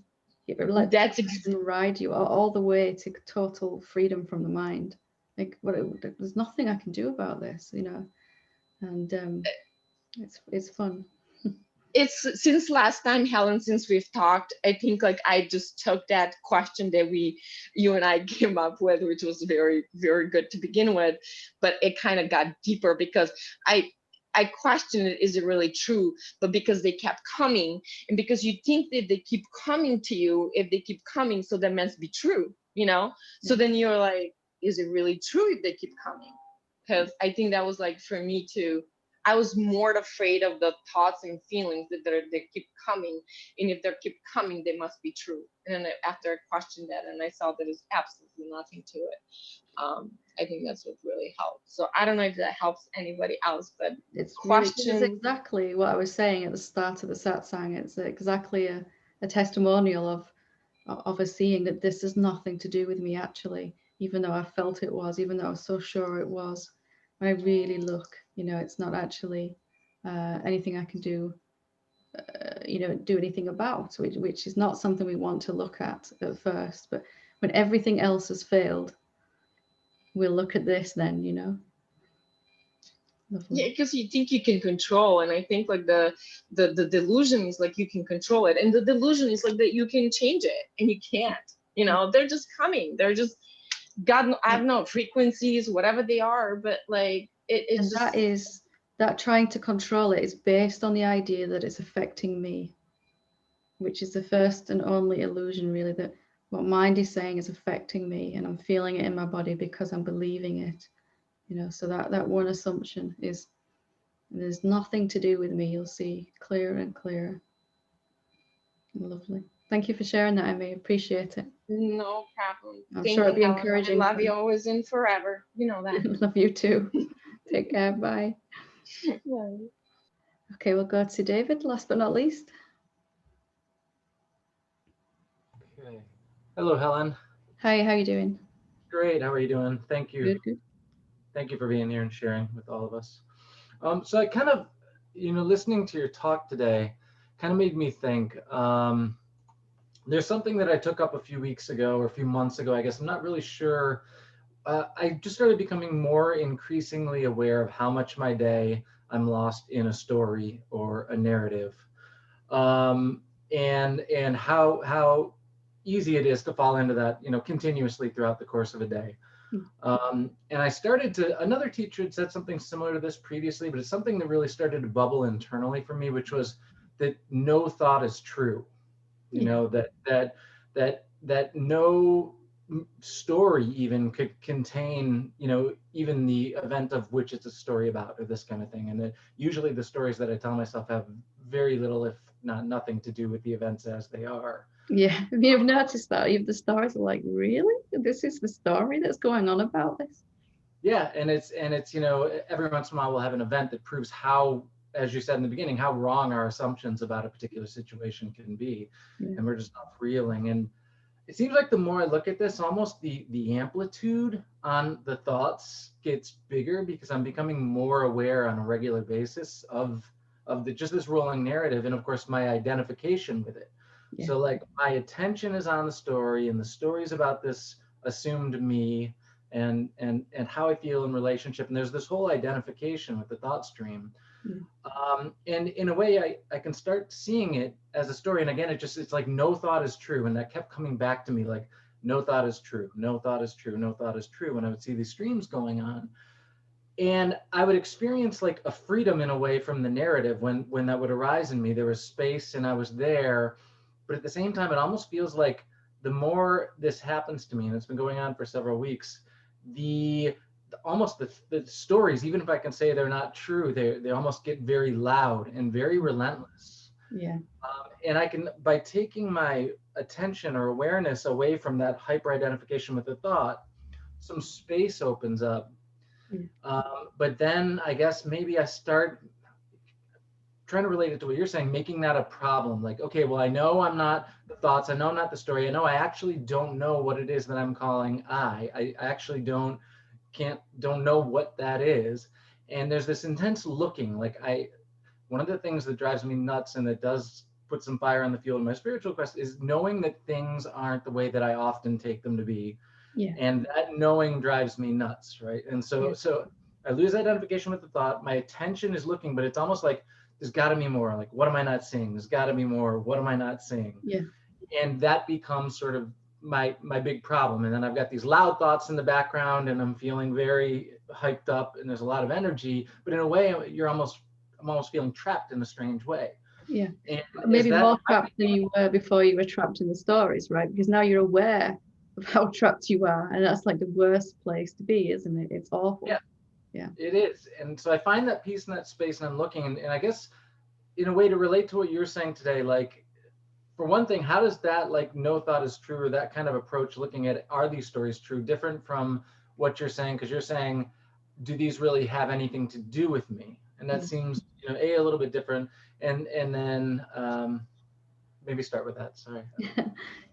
let the that's ex- question ride you all the way to total freedom from the mind. Like, there's nothing I can do about this, and it's fun. it's since last time, Helen, since we've talked, I think like I just took that question that you and I came up with, which was very, very good to begin with, but it kind of got deeper because I questioned it, is it really true? But because they kept coming, and because you think that they keep coming to you, if they keep coming, so that must be true, So then you're like, is it really true if they keep coming? Because I think that was like for me too. I was more afraid of the thoughts and feelings that they keep coming, and if they keep coming, they must be true. And then after I questioned that, and I saw that there's absolutely nothing to it, I think that's what really helped. So I don't know if that helps anybody else, but It's question. exactly what I was saying at the start of the satsang. It's exactly a testimonial of us seeing that this has nothing to do with me actually, even though I felt it was, even though I was so sure it was. When I really look, it's not actually anything I can do, do anything about, which is not something we want to look at first. But when everything else has failed, we'll look at this then, Lovely. Yeah, because you think you can control, and I think like the delusion is like you can control it, and the delusion is like that you can change it, and you can't. They're just coming. They're just I don't know, frequencies, whatever they are, but like it's just. That trying to control it is based on the idea that it's affecting me, which is the first and only illusion really, that what mind is saying is affecting me, and I'm feeling it in my body because I'm believing it. So that one assumption is there's nothing to do with me. You'll see clearer and clearer. Lovely. Thank you for sharing that, Emmy. Appreciate it. No problem. I'm Thank sure it'll you, be Helen. encouraging. I love you always and forever. You know that. Love you too. Take care. Bye. Bye. Okay, we'll go to David, last but not least. Okay. Hello, Helen. Hi, how are you doing? Great. How are you doing? Thank you. Good. Thank you for being here and sharing with all of us. So I kind of, listening to your talk today kind of made me think, there's something that I took up a few weeks ago or a few months ago, I guess. I'm not really sure. I just started becoming more increasingly aware of how much my day I'm lost in a story or a narrative, and how easy it is to fall into that, continuously throughout the course of a day. And I started to, another teacher had said something similar to this previously, but it's something that really started to bubble internally for me, which was that no thought is true. That no story even could contain, even the event of which it's a story about, or this kind of thing. And that usually the stories that I tell myself have very little, if not nothing, to do with the events as they are. Yeah, you've noticed that. The stars are like, really? This is the story that's going on about this? Yeah, and it's every once in a while we'll have an event that proves how, as you said in the beginning, how wrong our assumptions about a particular situation can be. Yeah. And we're just not reeling. And it seems like the more I look at this, almost the amplitude on the thoughts gets bigger, because I'm becoming more aware on a regular basis of just this rolling narrative, and of course my identification with it. Yeah. So like my attention is on the story, and the story is about this assumed me and how I feel in relationship, and there's this whole identification with the thought stream. And in a way, I can start seeing it as a story. And again, it's like no thought is true. And that kept coming back to me, like, no thought is true, no thought is true, no thought is true. And I would see these streams going on. And I would experience like a freedom in a way from the narrative when that would arise in me. There was space and I was there. But at the same time, it almost feels like the more this happens to me, and it's been going on for several weeks, almost the stories, even if I can say they're not true, they almost get very loud and very relentless. Yeah. And I can, by taking my attention or awareness away from that hyper identification with the thought, some space opens up. But then I guess maybe I start trying to relate it to what you're saying, making that a problem. Like, okay, well, I know I'm not the thoughts, I know I'm not the story, I know I actually don't know what it is that I'm calling I actually don't know what that is. And there's this intense looking, like one of the things that drives me nuts and that does put some fire on the fuel in my spiritual quest is knowing that things aren't the way that I often take them to be. Yeah. And that knowing drives me nuts, right? And so I lose identification with the thought, my attention is looking, but it's almost like there's got to be more. Like, what am I not seeing? There's got to be more. What am I not seeing? Yeah. And that becomes sort of my big problem. And then I've got these loud thoughts in the background, and I'm feeling very hyped up, and there's a lot of energy. But in a way, I'm almost feeling trapped in a strange way. Yeah. And maybe more trapped than you were before you were trapped in the stories, right? Because now you're aware of how trapped you are, and that's like the worst place to be, isn't it? It's awful. Yeah, it is. And so I find that peace in that space, and I'm looking, and I guess in a way to relate to what you're saying today, like, for one thing, how does that, like, no thought is true, or that kind of approach looking at it, are these stories true, different from what you're saying? Because you're saying, do these really have anything to do with me? And that seems, a little bit different. And then maybe start with that. Sorry.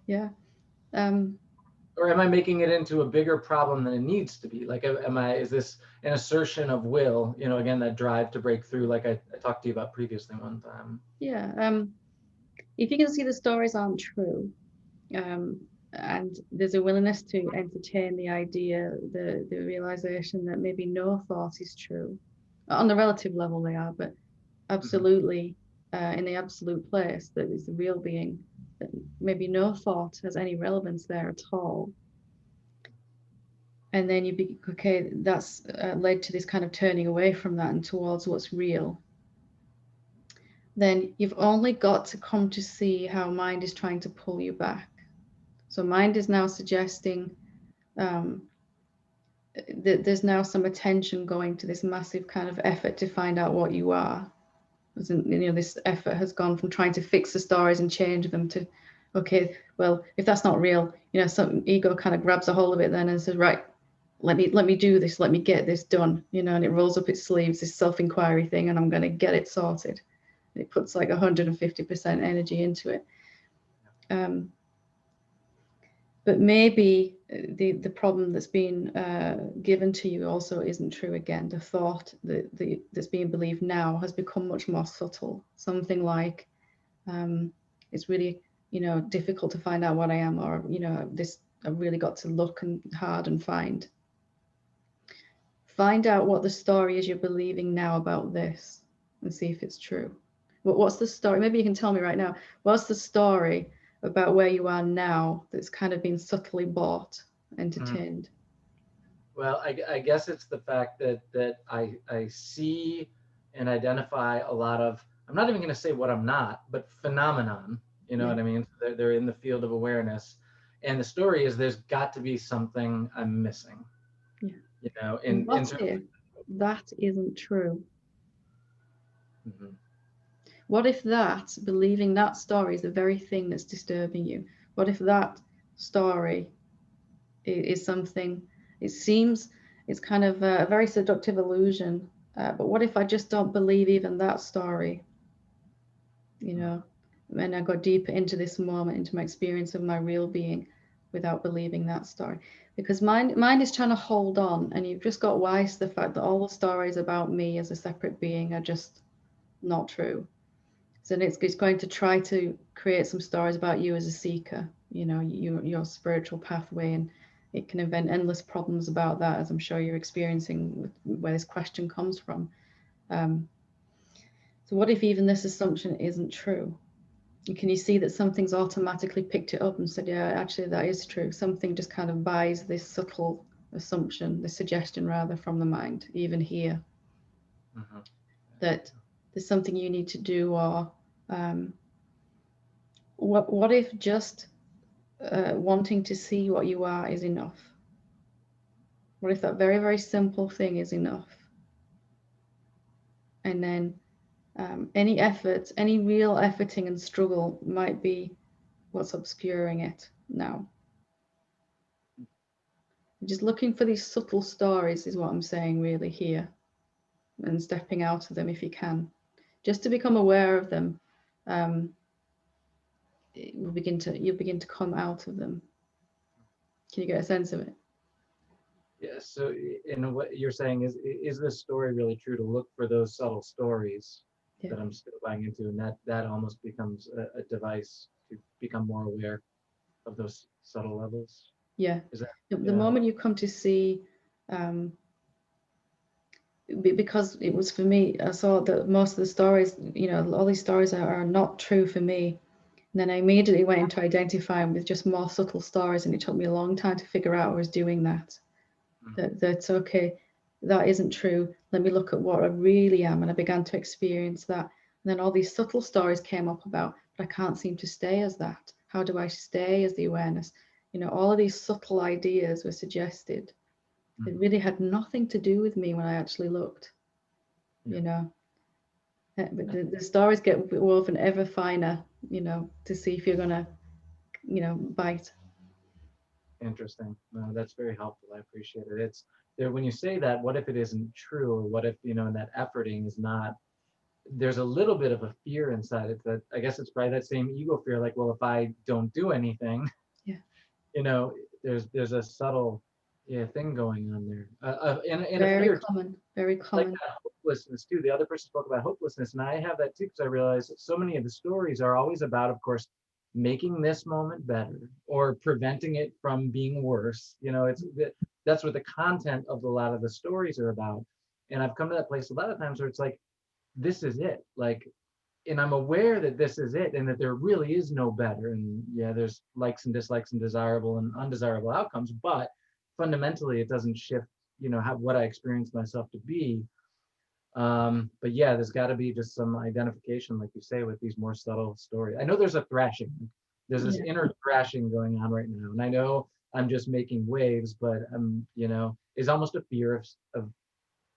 Yeah. Or am I making it into a bigger problem than it needs to be? Like, is this an assertion of will, again, that drive to break through, like I talked to you about previously one time? Yeah. If you can see the stories aren't true, and there's a willingness to entertain the idea, the realization that maybe no thought is true. On the relative level they are, but absolutely in the absolute place that is the real being, that maybe no thought has any relevance there at all. And then that's led to this kind of turning away from that and towards what's real. Then you've only got to come to see how mind is trying to pull you back. So mind is now suggesting that there's now some attention going to this massive kind of effort to find out what you are. This effort has gone from trying to fix the stories and change them to, okay, well, if that's not real, some ego kind of grabs a hold of it then and says, right, let me do this, let me get this done, and it rolls up its sleeves, this self-inquiry thing, and I'm going to get it sorted. It puts like 150% energy into it. But maybe the problem that's been given to you also isn't true again. The thought that's being believed now has become much more subtle. Something like, it's really, difficult to find out what I am, or, I've really got to look hard and find. Find out what the story is you're believing now about this and see if it's true. What's the story? Maybe you can tell me right now. What's the story about where you are now that's kind of been subtly bought, entertained? Well, I guess it's the fact that I see and identify a lot of, I'm not even going to say what I'm not, but phenomenon, what I mean? They're in the field of awareness. And the story is there's got to be something I'm missing. Yeah. That isn't true. Mm-hmm. What if believing that story is the very thing that's disturbing you? What if that story is something, it seems it's kind of a very seductive illusion, but what if I just don't believe even that story? And I go deeper into this moment, into my experience of my real being. without believing that story. Because mind is trying to hold on, and you've just got wise to the fact that all the stories about me as a separate being are just not true. So it's going to try to create some stories about you as a seeker, your spiritual pathway, and it can invent endless problems about that, as I'm sure you're experiencing with where this question comes from. So what if even this assumption isn't true? And can you see that something's automatically picked it up and said, yeah, actually that is true. Something just kind of buys this subtle assumption, the suggestion rather, from the mind, even here, that there's something you need to do, or what if just wanting to see what you are is enough? What if that very, very simple thing is enough? And then any effort, any real efforting and struggle might be what's obscuring it now. Just looking for these subtle stories is what I'm saying really here, and stepping out of them if you can, just to become aware of them. You'll begin to come out of them. Can you get a sense of it? Yes. So, in what you're saying is this story really true, to look for those subtle stories that I'm still buying into, and that almost becomes a device to become more aware of those subtle levels? Yeah. The moment you come to see, because it was for me, I saw that most of the stories, all these stories are not true for me. And then I immediately went into identifying with just more subtle stories, and it took me a long time to figure out I was doing that. That's okay, that isn't true. Let me look at what I really am. And I began to experience that. And then all these subtle stories came up about, but I can't seem to stay as that. How do I stay as the awareness? All of these subtle ideas were suggested. It really had nothing to do with me when I actually looked, But the stories get woven ever finer, to see if you're gonna, bite. Interesting. No, that's very helpful. I appreciate it. It's there when you say that, what if it isn't true? Or what if, that efforting is not, there's a little bit of a fear inside it, that I guess it's probably that same ego fear, like, well, if I don't do anything, there's a subtle thing going on there. And very a fear, common, very common. like that hopelessness too. The other person spoke about hopelessness, and I have that too, because I realize that so many of the stories are always about, of course, making this moment better or preventing it from being worse. That's what the content of a lot of the stories are about. And I've come to that place a lot of times where it's like, this is it. Like, and I'm aware that this is it, and that there really is no better. And there's likes and dislikes and desirable and undesirable outcomes, but fundamentally it doesn't shift, what I experience myself to be. But there's got to be just some identification, like you say, with these more subtle stories. I know there's a thrashing. There's this inner thrashing going on right now, and I know I'm just making waves, but is almost a fear of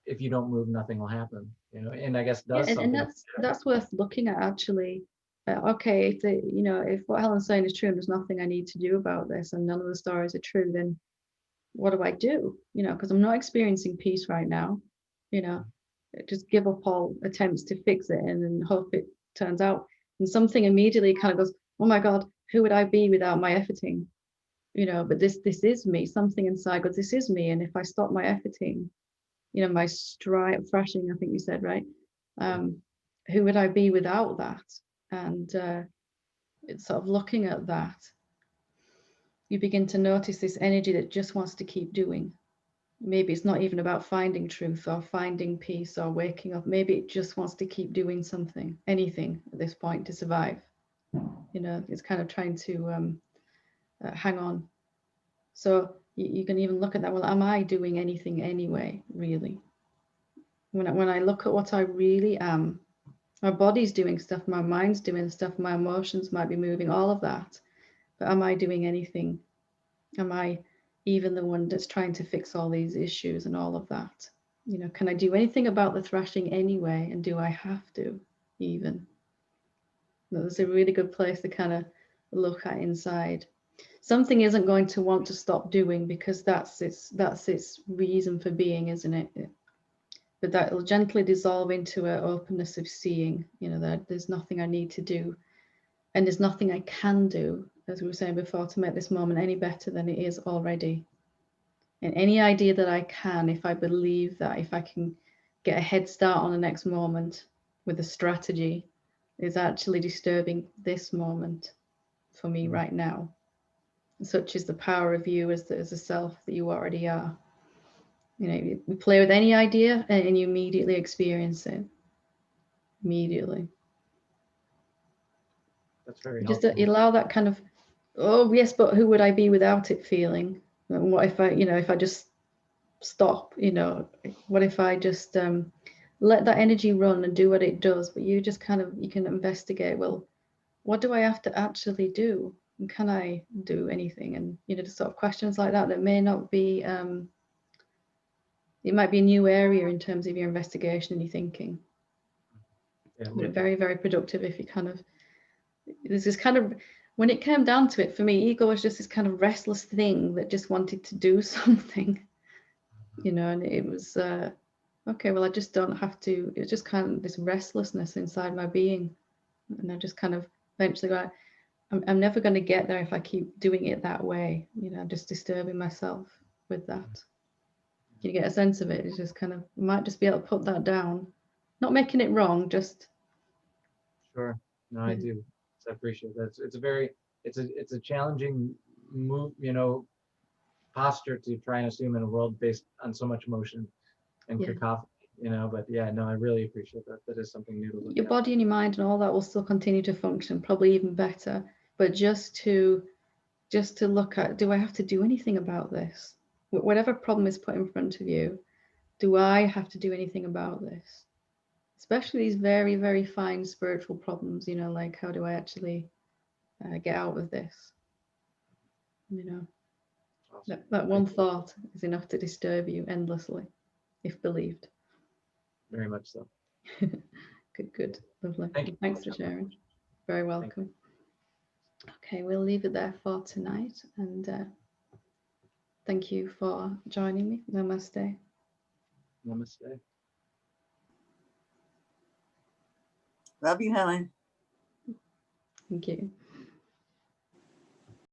if you don't move, nothing will happen. And I guess and that's worth looking at, actually. Okay, if what Helen's saying is true and there's nothing I need to do about this, and none of the stories are true, then what do I do? Because I'm not experiencing peace right now. Just give up all attempts to fix it and then hope it turns out. And something immediately kind of goes, oh my God, who would I be without my efforting? But this is me. Something inside goes, this is me. And if I stop my efforting, my thrashing, I think you said, right? Who would I be without that? And it's sort of looking at that, you begin to notice this energy that just wants to keep doing. Maybe it's not even about finding truth or finding peace or waking up. Maybe it just wants to keep doing something, anything at this point to survive. It's kind of trying to hang on. So you can even look at that. Well, am I doing anything anyway, really? When I look at what I really am, my body's doing stuff, my mind's doing stuff, my emotions might be moving, all of that. But am I doing anything? Am I even the one that's trying to fix all these issues and all of that? Can I do anything about the thrashing anyway? And do I have to even? That's a really good place to kind of look at inside. Something isn't going to want to stop doing, because that's its reason for being, isn't it? But that will gently dissolve into an openness of seeing, that there's nothing I need to do, and there's nothing I can do as we were saying before, to make this moment any better than it is already. And any idea that I can, if I believe that, if I can get a head start on the next moment with a strategy, is actually disturbing this moment for me right now. Such is the power of you as a self that you already are. You know, you play with any idea and you immediately experience it. Immediately. That's very Just helpful. you allow that kind of, oh yes, but who would I be without it feeling? And what if I, you know, if I just stop, you know, what if I just let that energy run and do what it does? But you just kind of, you can investigate, well, what do I have to actually do? And can I do anything? And, you know, the sort of questions like that may not be, it might be a new area in terms of your investigation and your thinking. Yeah, But very, very productive if you kind of, there's this kind of, when it came down to it, for me, ego was just this kind of restless thing that just wanted to do something, you know, and it was, okay, well, I just don't have to, it was just kind of this restlessness inside my being. And I just kind of eventually got, I'm never going to get there if I keep doing it that way, you know, just disturbing myself with that. You get a sense of it, it's just kind of, you might just be able to put that down, not making it wrong, just. Sure. No, I do. I appreciate that. It's a very, it's a challenging move, you know, posture to try and assume in a world based on so much emotion and cacophony, you know. But yeah, no, I really appreciate that. That is something new to look Your at. body and your mind and all that will still continue to function, probably even better. But just to look at, do I have to do anything about this? Whatever problem is put in front of you, do I have to do anything about this? Especially these very, very fine spiritual problems, you know, like how do I actually get out of this? You know, Awesome. that one thought is enough to disturb you endlessly, if believed. Very much so. Good, lovely. Thank you. Thanks for sharing. Very welcome. Okay, we'll leave it there for tonight, and thank you for joining me. Namaste. Namaste. Love you, Helen. Thank you.